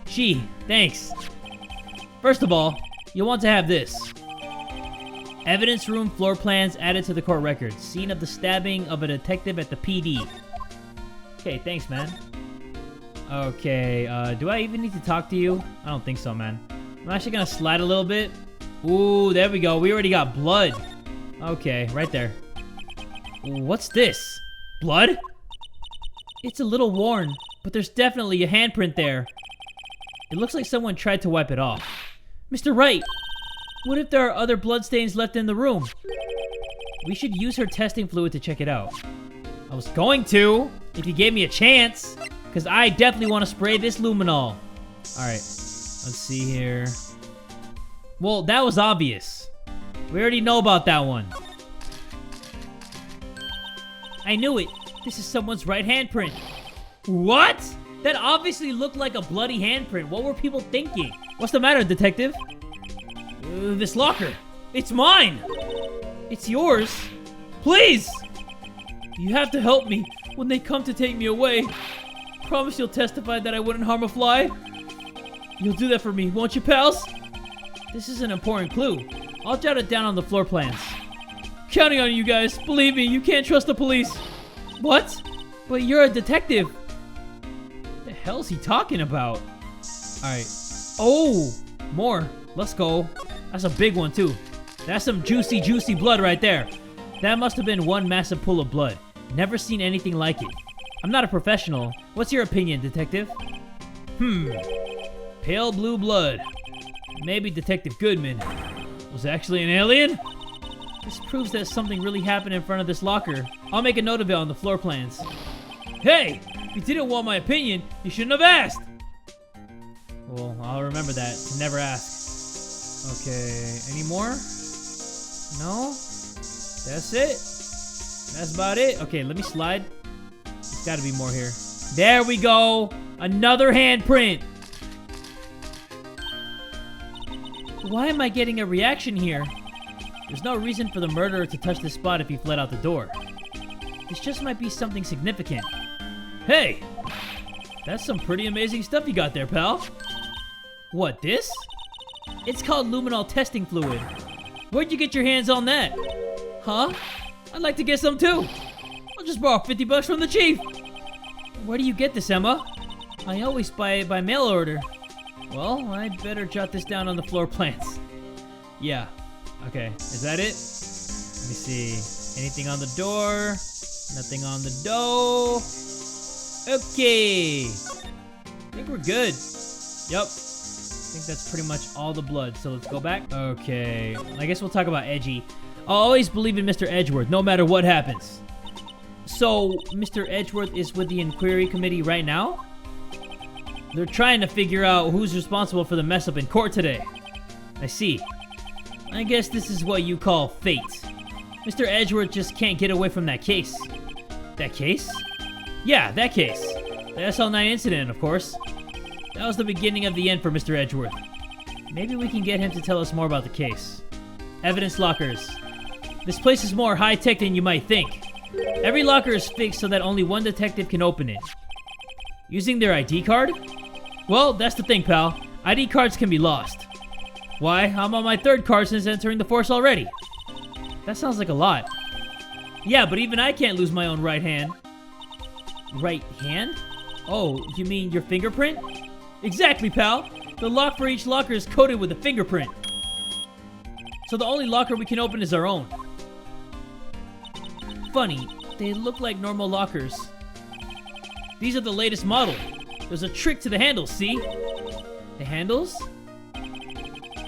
Gee, thanks. First of all, you'll want to have this. Evidence room floor plans added to the court record. Scene of the stabbing of a detective at the PD. Okay, thanks, man. Okay, do I even need to talk to you? I don't think so, man. I'm actually gonna slide a little bit. Ooh, there we go. We already got blood. Okay, right there. What's this? Blood? It's a little worn, but there's definitely a handprint there. It looks like someone tried to wipe it off. Mr. Wright, what if there are other bloodstains left in the room? We should use her testing fluid to check it out. I was going to, if you gave me a chance, because I definitely want to spray this luminol. Alright, let's see here. Well, that was obvious. We already know about that one. I knew it. This is someone's right handprint. What? That obviously looked like a bloody handprint. What were people thinking? What's the matter, detective? This locker. It's mine. It's yours. Please. You have to help me when they come to take me away. Promise you'll testify that I wouldn't harm a fly? You'll do that for me, won't you, pals? This is an important clue. I'll jot it down on the floor plans. Counting on you guys. Believe me, you can't trust the police. What? But you're a detective. What the hell's he talking about? Alright. Oh! More. Let's go. That's a big one, too. That's some juicy, juicy blood right there. That must have been one massive pool of blood. Never seen anything like it. I'm not a professional. What's your opinion, detective? Pale blue blood. Maybe Detective Goodman was actually an alien? This proves that something really happened in front of this locker. I'll make a note of it on the floor plans. Hey! If you didn't want my opinion, you shouldn't have asked! Well, I'll remember that. To never ask. Okay, any more? No? That's it? That's about it? Okay, let me slide. There's gotta be more here. There we go! Another handprint! Why am I getting a reaction here? There's no reason for the murderer to touch this spot if he fled out the door. This just might be something significant. Hey! That's some pretty amazing stuff you got there, pal. What, this? It's called Luminol testing fluid. Where'd you get your hands on that? Huh? I'd like to get some too. I'll just borrow 50 bucks from the chief. Where do you get this, Emma? I always buy it by mail order. Well, I better jot this down on the floor plans. Yeah. Okay, is that it? Let me see. Anything on the door? Nothing on the dough. Okay. I think we're good. Yep. I think that's pretty much all the blood, so let's go back. Okay. I guess we'll talk about Edgy. I'll always believe in Mr. Edgeworth, no matter what happens. So, Mr. Edgeworth is with the inquiry committee right now? They're trying to figure out who's responsible for the mess up in court today. I see. I guess this is what you call fate. Mr. Edgeworth just can't get away from that case. That case? Yeah, that case. The SL9 incident, of course. That was the beginning of the end for Mr. Edgeworth. Maybe we can get him to tell us more about the case. Evidence lockers. This place is more high-tech than you might think. Every locker is fixed so that only one detective can open it. Using their ID card? Well, that's the thing, pal. ID cards can be lost. Why? I'm on my 3rd card since entering the force already. That sounds like a lot. Yeah, but even I can't lose my own right hand. Right hand? Oh, you mean your fingerprint? Exactly, pal. The lock for each locker is coated with a fingerprint. So the only locker we can open is our own. Funny, they look like normal lockers. These are the latest model. There's a trick to the handles, see? The handles?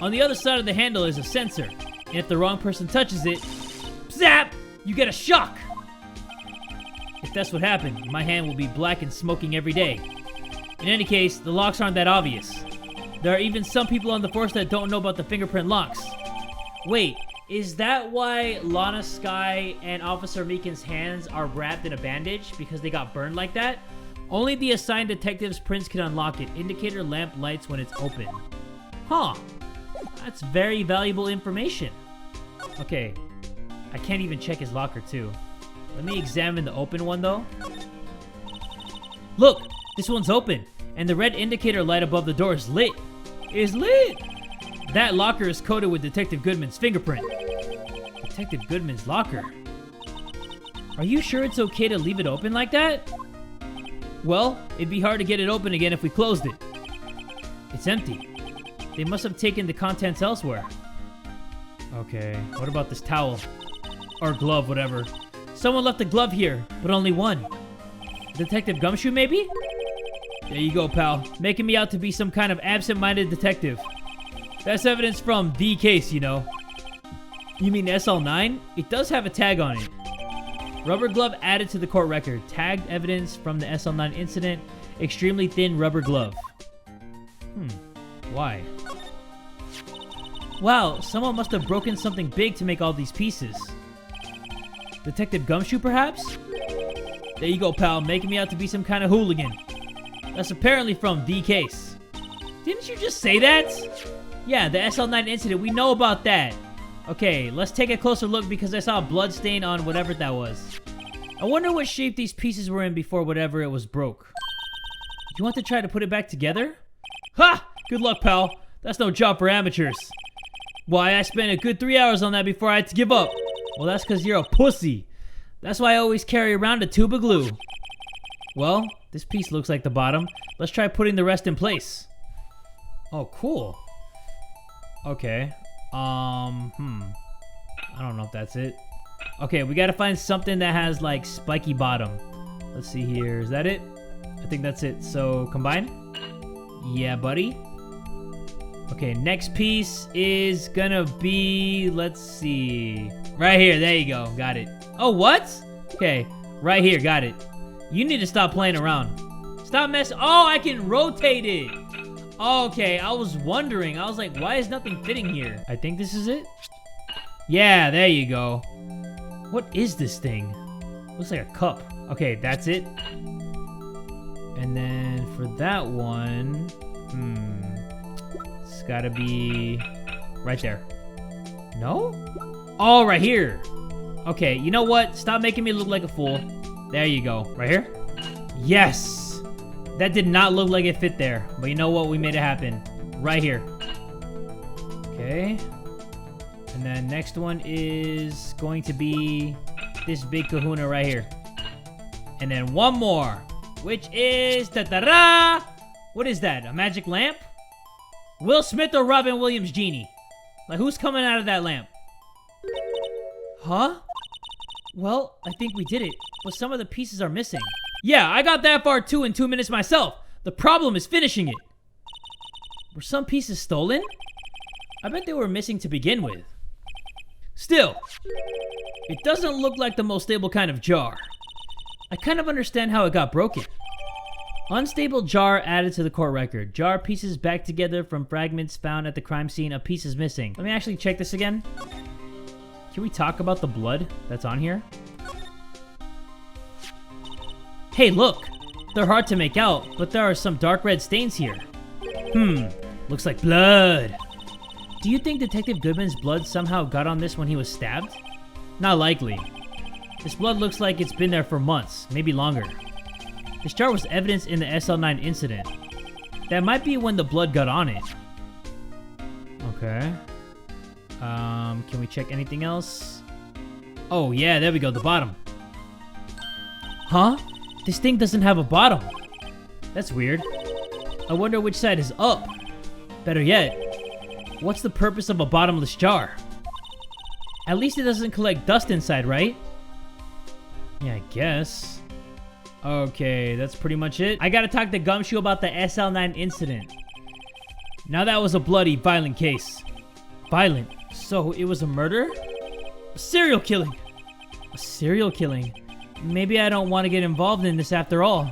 On the other side of the handle is a sensor, and if the wrong person touches it, zap! You get a shock! If that's what happened, my hand will be black and smoking every day. In any case, the locks aren't that obvious. There are even some people on the force that don't know about the fingerprint locks. Wait, is that why Lana Skye and Officer Meekins' hands are wrapped in a bandage because they got burned like that? Only the assigned detective's prints can unlock it. Indicator lamp lights when it's open. Huh. That's very valuable information. Okay. I can't even check his locker, too. Let me examine the open one, though. Look! This one's open, and the red indicator light above the door is lit. It is lit! That locker is coated with Detective Goodman's fingerprint. Detective Goodman's locker? Are you sure it's okay to leave it open like that? Well, it'd be hard to get it open again if we closed it. It's empty. They must have taken the contents elsewhere. Okay, what about this towel? Or glove, whatever. Someone left a glove here, but only one. Detective Gumshoe, maybe? There you go, pal. Making me out to be some kind of absent-minded detective. That's evidence from the case, you know. You mean SL9? It does have a tag on it. Rubber glove added to the court record. Tagged evidence from the SL9 incident. Extremely thin rubber glove. Why? Wow, someone must have broken something big to make all these pieces. Detective Gumshoe, perhaps? There you go, pal. Making me out to be some kind of hooligan. That's apparently from the case. Didn't you just say that? Yeah, the SL9 incident. We know about that. Okay, let's take a closer look because I saw a blood stain on whatever that was. I wonder what shape these pieces were in before whatever it was broke. Do you want to try to put it back together? Ha! Good luck, pal. That's no job for amateurs. Why, I spent a good 3 hours on that before I had to give up. Well, that's because you're a pussy. That's why I always carry around a tube of glue. Well, this piece looks like the bottom. Let's try putting the rest in place. Oh, cool. Okay. I don't know if that's it. Okay, we gotta find something that has, like, spiky bottom. Let's see here. Is that it? I think that's it. So, combine? Yeah, buddy. Okay, next piece is gonna be... Let's see... Right here. There you go. Got it. Oh, what? Okay, right here. Got it. You need to stop playing around. Stop messing... Oh, I can rotate it. Okay, I was wondering. I was like, why is nothing fitting here? I think this is it. Yeah, there you go. What is this thing? Looks like a cup. Okay, that's it. And then for that one, it's gotta be right there. No? Oh, right here. Okay, you know what? Stop making me look like a fool. There you go. Right here? Yes! That did not look like it fit there. But you know what? We made it happen. Right here. Okay. And then next one is going to be this big kahuna right here. And then one more, which is ta-da-da! What is that? A magic lamp? Will Smith or Robin Williams genie? Like, who's coming out of that lamp? Huh? Well, I think we did it, but some of the pieces are missing. Yeah, I got that far too in 2 minutes myself. The problem is finishing it. Were some pieces stolen? I bet they were missing to begin with. Still, it doesn't look like the most stable kind of jar. I kind of understand how it got broken. Unstable jar added to the court record. Jar pieces back together from fragments found at the crime scene. A piece is missing. Let me actually check this again. Can we talk about the blood that's on here? Hey, look! They're hard to make out, but there are some dark red stains here. Looks like blood. Do you think Detective Goodman's blood somehow got on this when he was stabbed? Not likely. This blood looks like it's been there for months, maybe longer. This jar was evidence in the SL9 incident. That might be when the blood got on it. Okay. Can we check anything else? Oh yeah, there we go, the bottom. Huh? This thing doesn't have a bottom. That's weird. I wonder which side is up. Better yet, what's the purpose of a bottomless jar? At least it doesn't collect dust inside, right? Yeah, I guess. Okay, that's pretty much it. I gotta talk to Gumshoe about the SL9 incident. Now that was a bloody, violent case. Violent? So it was a murder? A serial killing? A serial killing? Maybe I don't want to get involved in this after all.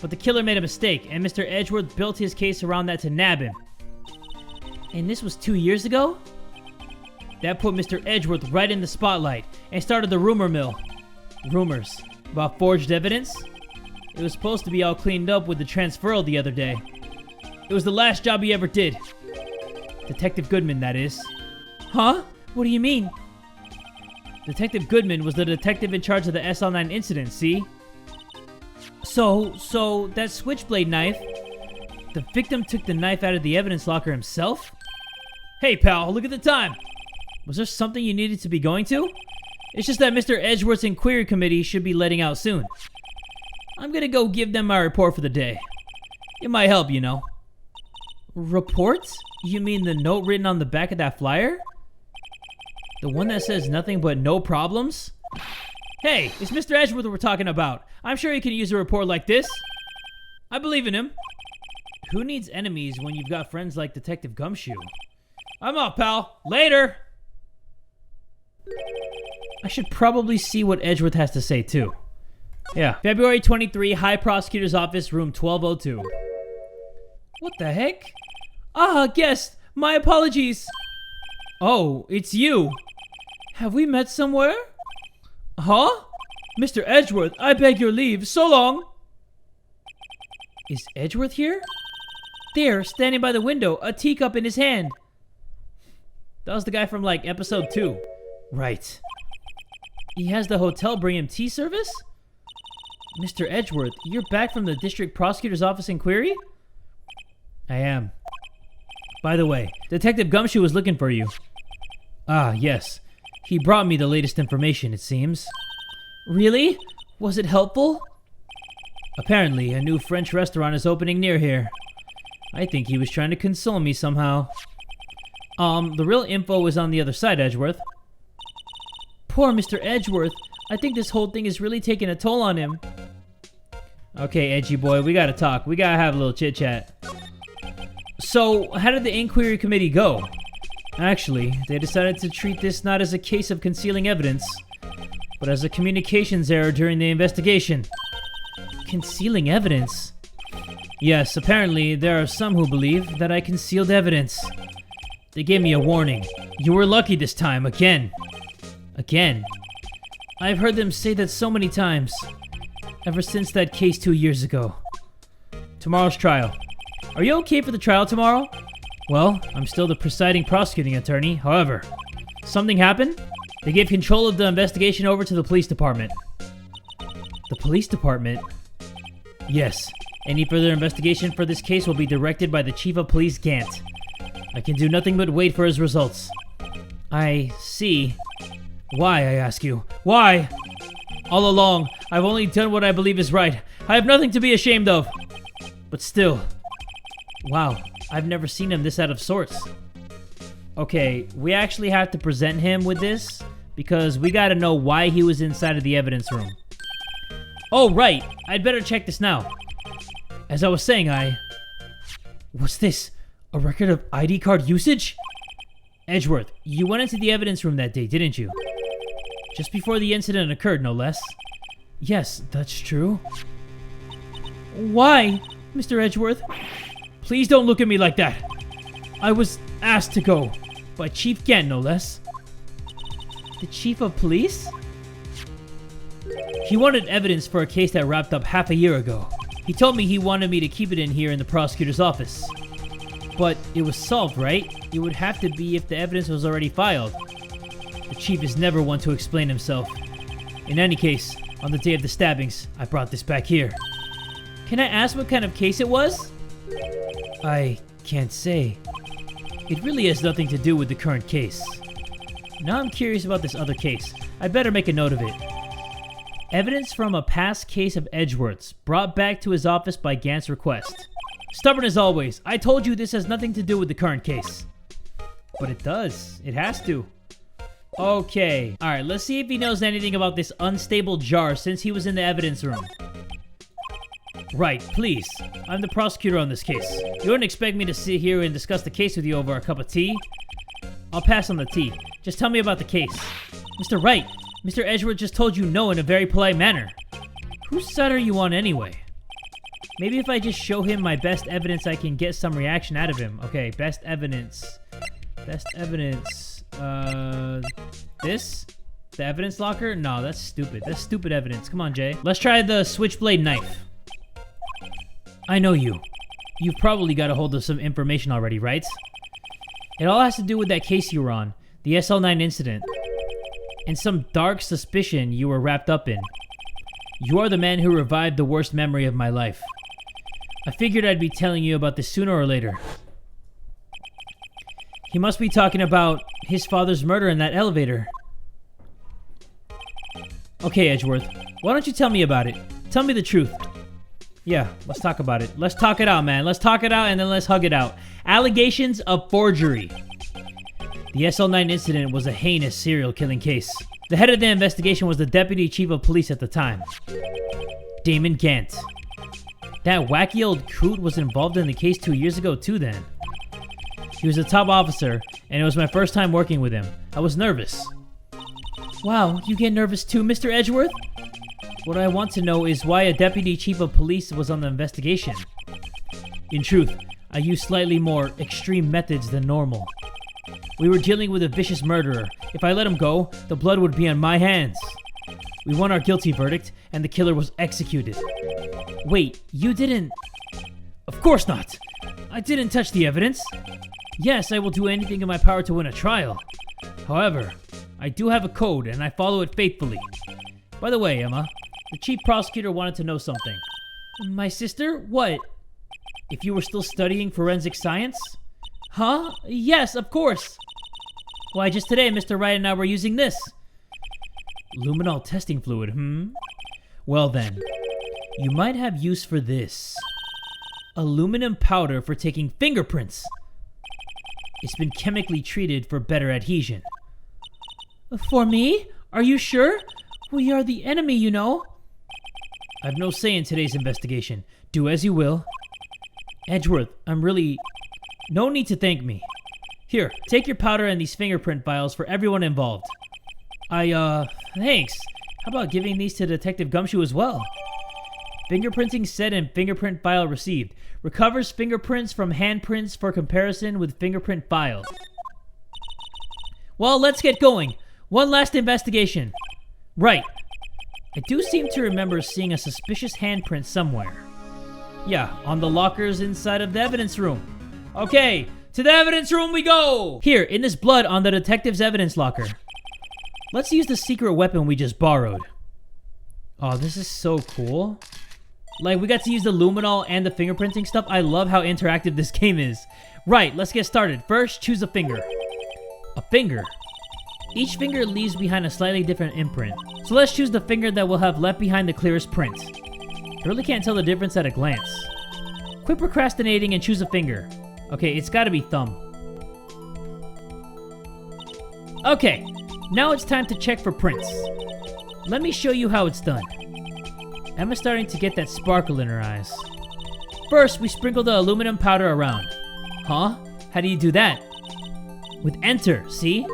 But the killer made a mistake, and Mr. Edgeworth built his case around that to nab him. And this was 2 years ago? That put Mr. Edgeworth right in the spotlight, and started the rumor mill. Rumors about forged evidence? It was supposed to be all cleaned up with the transferal the other day. It was the last job he ever did. Detective Goodman, that is. Huh? What do you mean? Detective Goodman was the detective in charge of the SL9 incident, see? So that switchblade knife, the victim took the knife out of the evidence locker himself? Hey pal, look at the time. Was there something you needed to be going to? It's just that Mr. Edgeworth's inquiry committee should be letting out soon. I'm gonna go give them my report for the day. It might help, you know. Report? You mean the note written on the back of that flyer? The one that says nothing but no problems? Hey, it's Mr. Edgeworth we're talking about. I'm sure he can use a report like this. I believe in him. Who needs enemies when you've got friends like Detective Gumshoe? I'm off, pal. Later! I should probably see what Edgeworth has to say, too. Yeah. February 23, High Prosecutor's Office, room 1202. What the heck? Ah, guest! My apologies! Oh, it's you! Have we met somewhere? Huh? Mr. Edgeworth, I beg your leave. So long! Is Edgeworth here? There, standing by the window, a teacup in his hand. That was the guy from, like, episode 2. Right. He has the hotel bring him tea service? Mr. Edgeworth, you're back from the district prosecutor's office inquiry? I am. By the way, Detective Gumshoe was looking for you. Ah, yes. He brought me the latest information, it seems. Really? Was it helpful? Apparently, a new French restaurant is opening near here. I think he was trying to console me somehow. The real info is on the other side, Edgeworth. Poor Mr. Edgeworth. I think this whole thing is really taking a toll on him. Okay, Edgy boy, we gotta talk. We gotta have a little chit-chat. So, how did the inquiry committee go? Actually, they decided to treat this not as a case of concealing evidence, but as a communications error during the investigation. Concealing evidence? Yes, apparently there are some who believe that I concealed evidence. They gave me a warning. You were lucky this time, again. Again. I've heard them say that so many times. Ever since that case 2 years ago. Tomorrow's trial. Are you okay for the trial tomorrow? Well, I'm still the presiding prosecuting attorney. However, something happened? They gave control of the investigation over to the police department. The police department? Yes. Any further investigation for this case will be directed by the Chief of Police Gant. I can do nothing but wait for his results. I see. Why, I ask you? Why? All along, I've only done what I believe is right. I have nothing to be ashamed of. But still. Wow, I've never seen him this out of sorts. Okay, we actually have to present him with this because we gotta know why he was inside of the evidence room. Oh, right. I'd better check this now. As I was saying, What's this? A record of ID card usage? Edgeworth, you went into the evidence room that day, didn't you? Just before the incident occurred, no less. Yes, that's true. Why, Mr. Edgeworth? Please don't look at me like that. I was asked to go. By Chief Gant, no less. The Chief of Police? He wanted evidence for a case that wrapped up half a year ago. He told me he wanted me to keep it in here in the prosecutor's office. But it was solved, right? It would have to be if the evidence was already filed. The chief is never one to explain himself. In any case, on the day of the stabbings, I brought this back here. Can I ask what kind of case it was? I can't say. It really has nothing to do with the current case. Now I'm curious about this other case. I better make a note of it. Evidence from a past case of Edgeworth's, brought back to his office by Gant's request. Stubborn as always, I told you this has nothing to do with the current case. But it does. It has to. Okay. Alright, let's see if he knows anything about this unstable jar since he was in the evidence room. Right, please. I'm the prosecutor on this case. You wouldn't expect me to sit here and discuss the case with you over a cup of tea? I'll pass on the tea. Just tell me about the case. Mr. Wright, Mr. Edgeworth just told you no in a very polite manner. Whose side are you on anyway? Maybe if I just show him my best evidence, I can get some reaction out of him. Okay, best evidence. Best evidence. This? The evidence locker? No, that's stupid. That's stupid evidence. Come on, Jay. Let's try the switchblade knife. I know you. You've probably got a hold of some information already, right? It all has to do with that case you were on. The SL9 incident. And some dark suspicion you were wrapped up in. You are the man who revived the worst memory of my life. I figured I'd be telling you about this sooner or later. He must be talking about his father's murder in that elevator. Okay, Edgeworth. Why don't you tell me about it? Tell me the truth. Yeah, let's talk about it. Let's talk it out, man. Let's talk it out and then let's hug it out. Allegations of forgery. The SL9 incident was a heinous serial killing case. The head of the investigation was the deputy chief of police at the time, Damon Gant. That wacky old coot was involved in the case 2 years ago too then. He was a top officer, and it was my first time working with him. I was nervous. Wow, you get nervous too, Mr. Edgeworth? What I want to know is why a deputy chief of police was on the investigation. In truth, I used slightly more extreme methods than normal. We were dealing with a vicious murderer. If I let him go, the blood would be on my hands. We won our guilty verdict, and the killer was executed. Wait, you didn't... Of course not! I didn't touch the evidence. Yes, I will do anything in my power to win a trial. However, I do have a code, and I follow it faithfully. By the way, Emma, the chief prosecutor wanted to know something. My sister? What? If you were still studying forensic science? Huh? Yes, of course. Why, just today, Mr. Wright and I were using this. Luminol testing fluid, Well then, you might have use for this. Aluminum powder for taking fingerprints. It's been chemically treated for better adhesion. For me? Are you sure? We are the enemy, you know. I've no say in today's investigation. Do as you will. Edgeworth, I'm really... No need to thank me. Here, take your powder and these fingerprint files for everyone involved. Thanks. How about giving these to Detective Gumshoe as well? Fingerprinting set and fingerprint file received. Recovers fingerprints from handprints for comparison with fingerprint file. Well, let's get going. One last investigation. Right. I do seem to remember seeing a suspicious handprint somewhere. Yeah, on the lockers inside of the evidence room. Okay, to the evidence room we go! Here, in this blood on the detective's evidence locker. Let's use the secret weapon we just borrowed. Oh, this is so cool. Like, we got to use the luminol and the fingerprinting stuff. I love how interactive this game is. Right, let's get started. First, choose a finger. A finger. Each finger leaves behind a slightly different imprint. So let's choose the finger that will have left behind the clearest print. I really can't tell the difference at a glance. Quit procrastinating and choose a finger. Okay, it's gotta be thumb. Okay, now it's time to check for prints. Let me show you how it's done. Emma's starting to get that sparkle in her eyes. First, we sprinkle the aluminum powder around. Huh? How do you do that? With enter, see?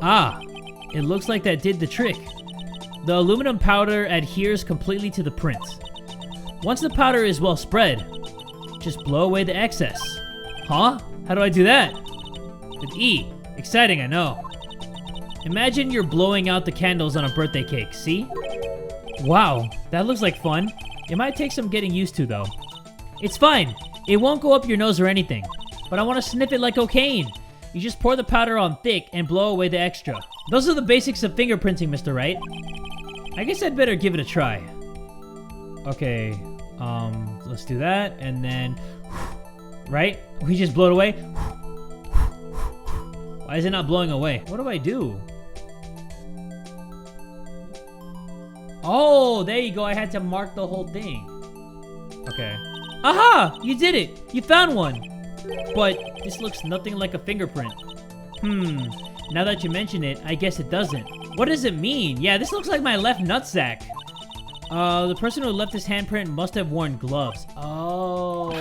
Ah, it looks like that did the trick. The aluminum powder adheres completely to the print. Once the powder is well spread, just blow away the excess. Huh? How do I do that? With E. Exciting, I know. Imagine you're blowing out the candles on a birthday cake, see? Wow, that looks like fun. It might take some getting used to, though. It's fine. It won't go up your nose or anything. But I want to sniff it like cocaine. You just pour the powder on thick and blow away the extra. Those are the basics of fingerprinting, Mr. Wright. I guess I'd better give it a try. Okay, let's do that, and then... Right? We just blow it away? Why is it not blowing away? What do I do? Oh, there you go. I had to mark the whole thing. Okay. Aha! You did it! You found one! But this looks nothing like a fingerprint. Now that you mention it, I guess it doesn't. What does it mean? Yeah, this looks like my left nutsack. The person who left this handprint must have worn gloves. Oh.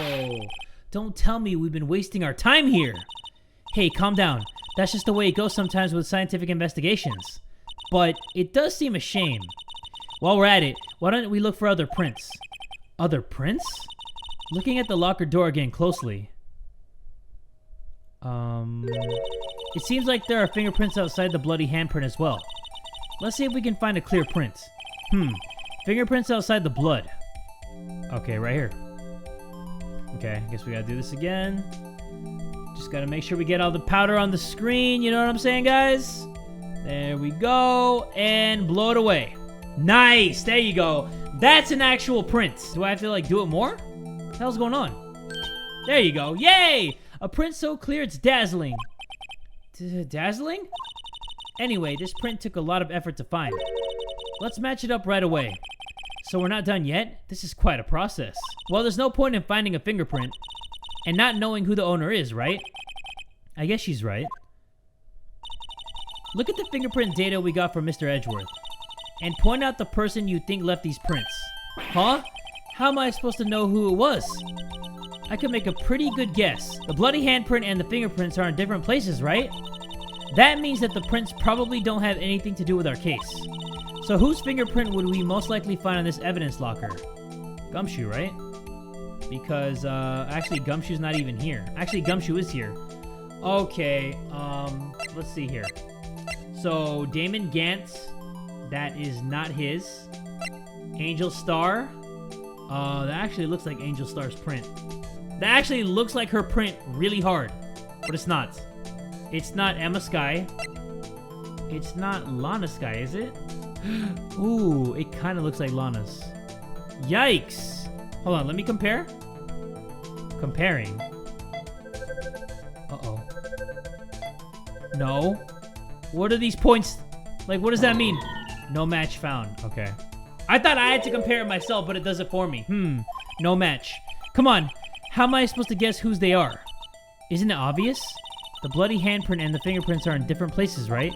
Don't tell me we've been wasting our time here. Hey, calm down. That's just the way it goes sometimes with scientific investigations. But it does seem a shame. While we're at it, why don't we look for other prints? Other prints? Looking at the locker door again closely. It seems like there are fingerprints outside the bloody handprint as well. Let's see if we can find a clear print. Fingerprints outside the blood. Okay, right here. Okay, I guess we gotta do this again. Just gotta make sure we get all the powder on the screen, you know what I'm saying, guys? There we go, and blow it away. Nice, there you go. That's an actual print. Do I have to, like, do it more? What the hell's going on? There you go, yay! A print so clear it's dazzling. Dazzling? Anyway, this print took a lot of effort to find. Let's match it up right away. So we're not done yet? This is quite a process. Well, there's no point in finding a fingerprint and not knowing who the owner is, right? I guess she's right. Look at the fingerprint data we got from Mr. Edgeworth and point out the person you think left these prints. Huh? How am I supposed to know who it was? I could make a pretty good guess. The bloody handprint and the fingerprints are in different places, right? That means that the prints probably don't have anything to do with our case. So whose fingerprint would we most likely find on this evidence locker? Gumshoe, right? Because, actually, Gumshoe's not even here. Actually, Gumshoe is here. Okay, let's see here. So, Damon Gantz, that is not his. Angel Starr. That actually looks like Angel Starr's print. That actually looks like her print really hard. But it's not. It's not Emma Sky. It's not Lana Sky, is it? Ooh, it kind of looks like Lana's. Yikes! Hold on, let me compare. Comparing. Uh-oh. No. What are these points? Like, what does that mean? No match found. Okay. I thought I had to compare it myself, but it does it for me. No match. Come on. How am I supposed to guess whose they are? Isn't it obvious? The bloody handprint and the fingerprints are in different places, right?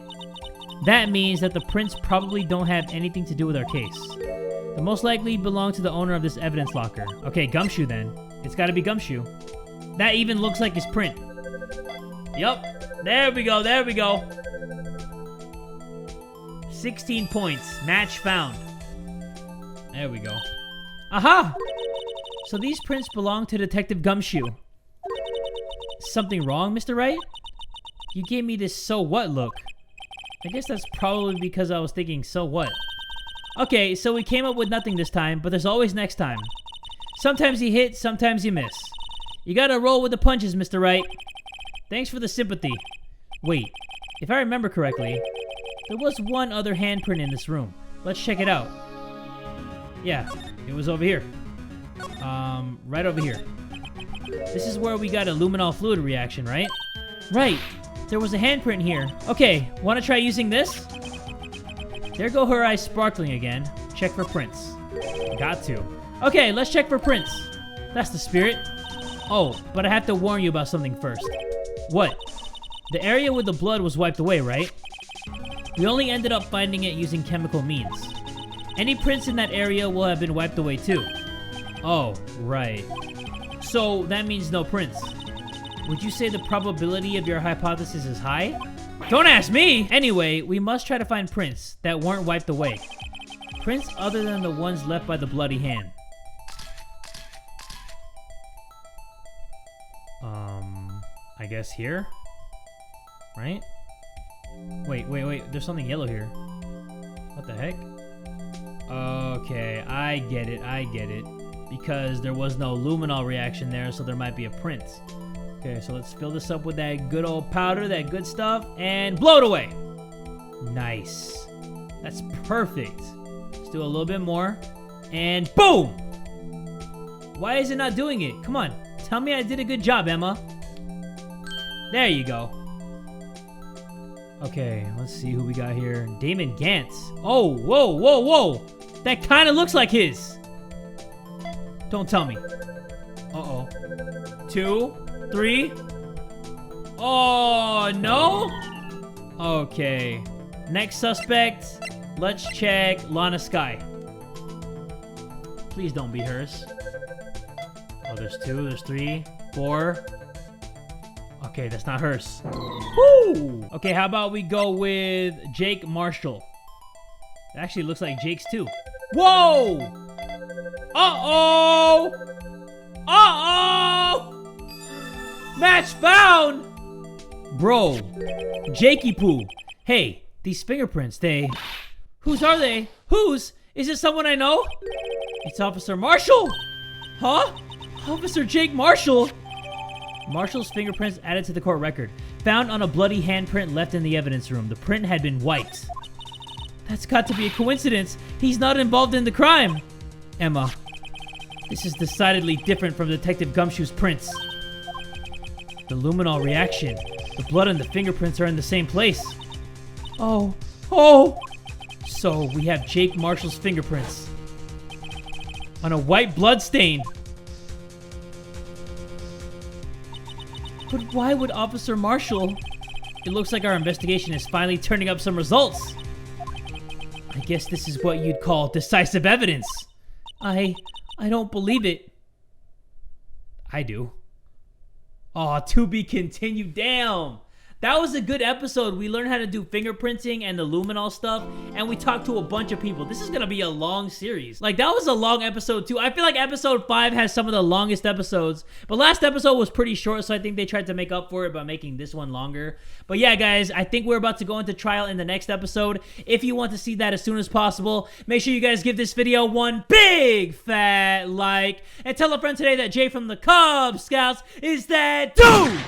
That means that the prints probably don't have anything to do with our case. They most likely belong to the owner of this evidence locker. Okay, Gumshoe then. It's gotta be Gumshoe. That even looks like his print. Yup. There we go, there we go. 16 points. Match found. There we go. Aha! So these prints belong to Detective Gumshoe. Something wrong, Mr. Wright? You gave me this so what look. I guess that's probably because I was thinking so what. Okay, so we came up with nothing this time, but there's always next time. Sometimes you hit, sometimes you miss. You gotta roll with the punches, Mr. Wright. Thanks for the sympathy. Wait, if I remember correctly, there was one other handprint in this room. Let's check it out. Yeah, it was over here. Right over here. This is where we got a luminol fluid reaction, right? Right, there was a handprint here. Okay, wanna try using this? There go her eyes sparkling again. Check for prints. Got to. Okay, let's check for prints. That's the spirit. Oh, but I have to warn you about something first. What? The area with the blood was wiped away, right? We only ended up finding it using chemical means. Any prints in that area will have been wiped away too. Oh, right. So that means no prints. Would you say the probability of your hypothesis is high? Don't ask me! Anyway, we must try to find prints that weren't wiped away. Prints other than the ones left by the bloody hand. I guess here? Right? Wait. There's something yellow here. What the heck? Okay, I get it. Because there was no luminol reaction there, so there might be a print. Okay, so let's fill this up with that good old powder, that good stuff, and blow it away. Nice. That's perfect. Let's do a little bit more. And boom! Why is it not doing it? Come on. Tell me I did a good job, Emma. There you go. Okay, let's see who we got here. Damon Gantz. Oh, whoa. That kind of looks like his. Don't tell me. Uh-oh. 2, 3. Oh, no? Okay. Next suspect. Let's check Lana Sky. Please don't be hers. Oh, there's 2, there's 3, 4. Okay, that's not hers. Woo! Okay, how about we go with Jake Marshall? It actually looks like Jake's too. Whoa! Uh-oh! Match found! Bro, Jakey Poo. Hey, these fingerprints, whose are they? Whose? Is it someone I know? It's Officer Marshall! Huh? Officer Jake Marshall? Marshall's fingerprints added to the court record. Found on a bloody handprint left in the evidence room. The print had been wiped. That's got to be a coincidence. He's not involved in the crime. Emma, this is decidedly different from Detective Gumshoe's prints. The luminol reaction. The blood and the fingerprints are in the same place. Oh. So we have Jake Marshall's fingerprints on a white blood stain. But why would Officer Marshall? It looks like our investigation is finally turning up some results. I guess this is what you'd call decisive evidence. I don't believe it. I do. Aw, to be continued. Damn. That was a good episode. We learned how to do fingerprinting and the luminol stuff, and we talked to a bunch of people. This is gonna be a long series. Like, that was a long episode too. I feel like episode 5 has some of the longest episodes, but last episode was pretty short, so I think they tried to make up for it by making this one longer. But yeah, guys, I think we're about to go into trial in the next episode. If you want to see that as soon as possible, make sure you guys give this video one big fat like, and tell a friend today that Jay from the Kubz Scouts is that dude!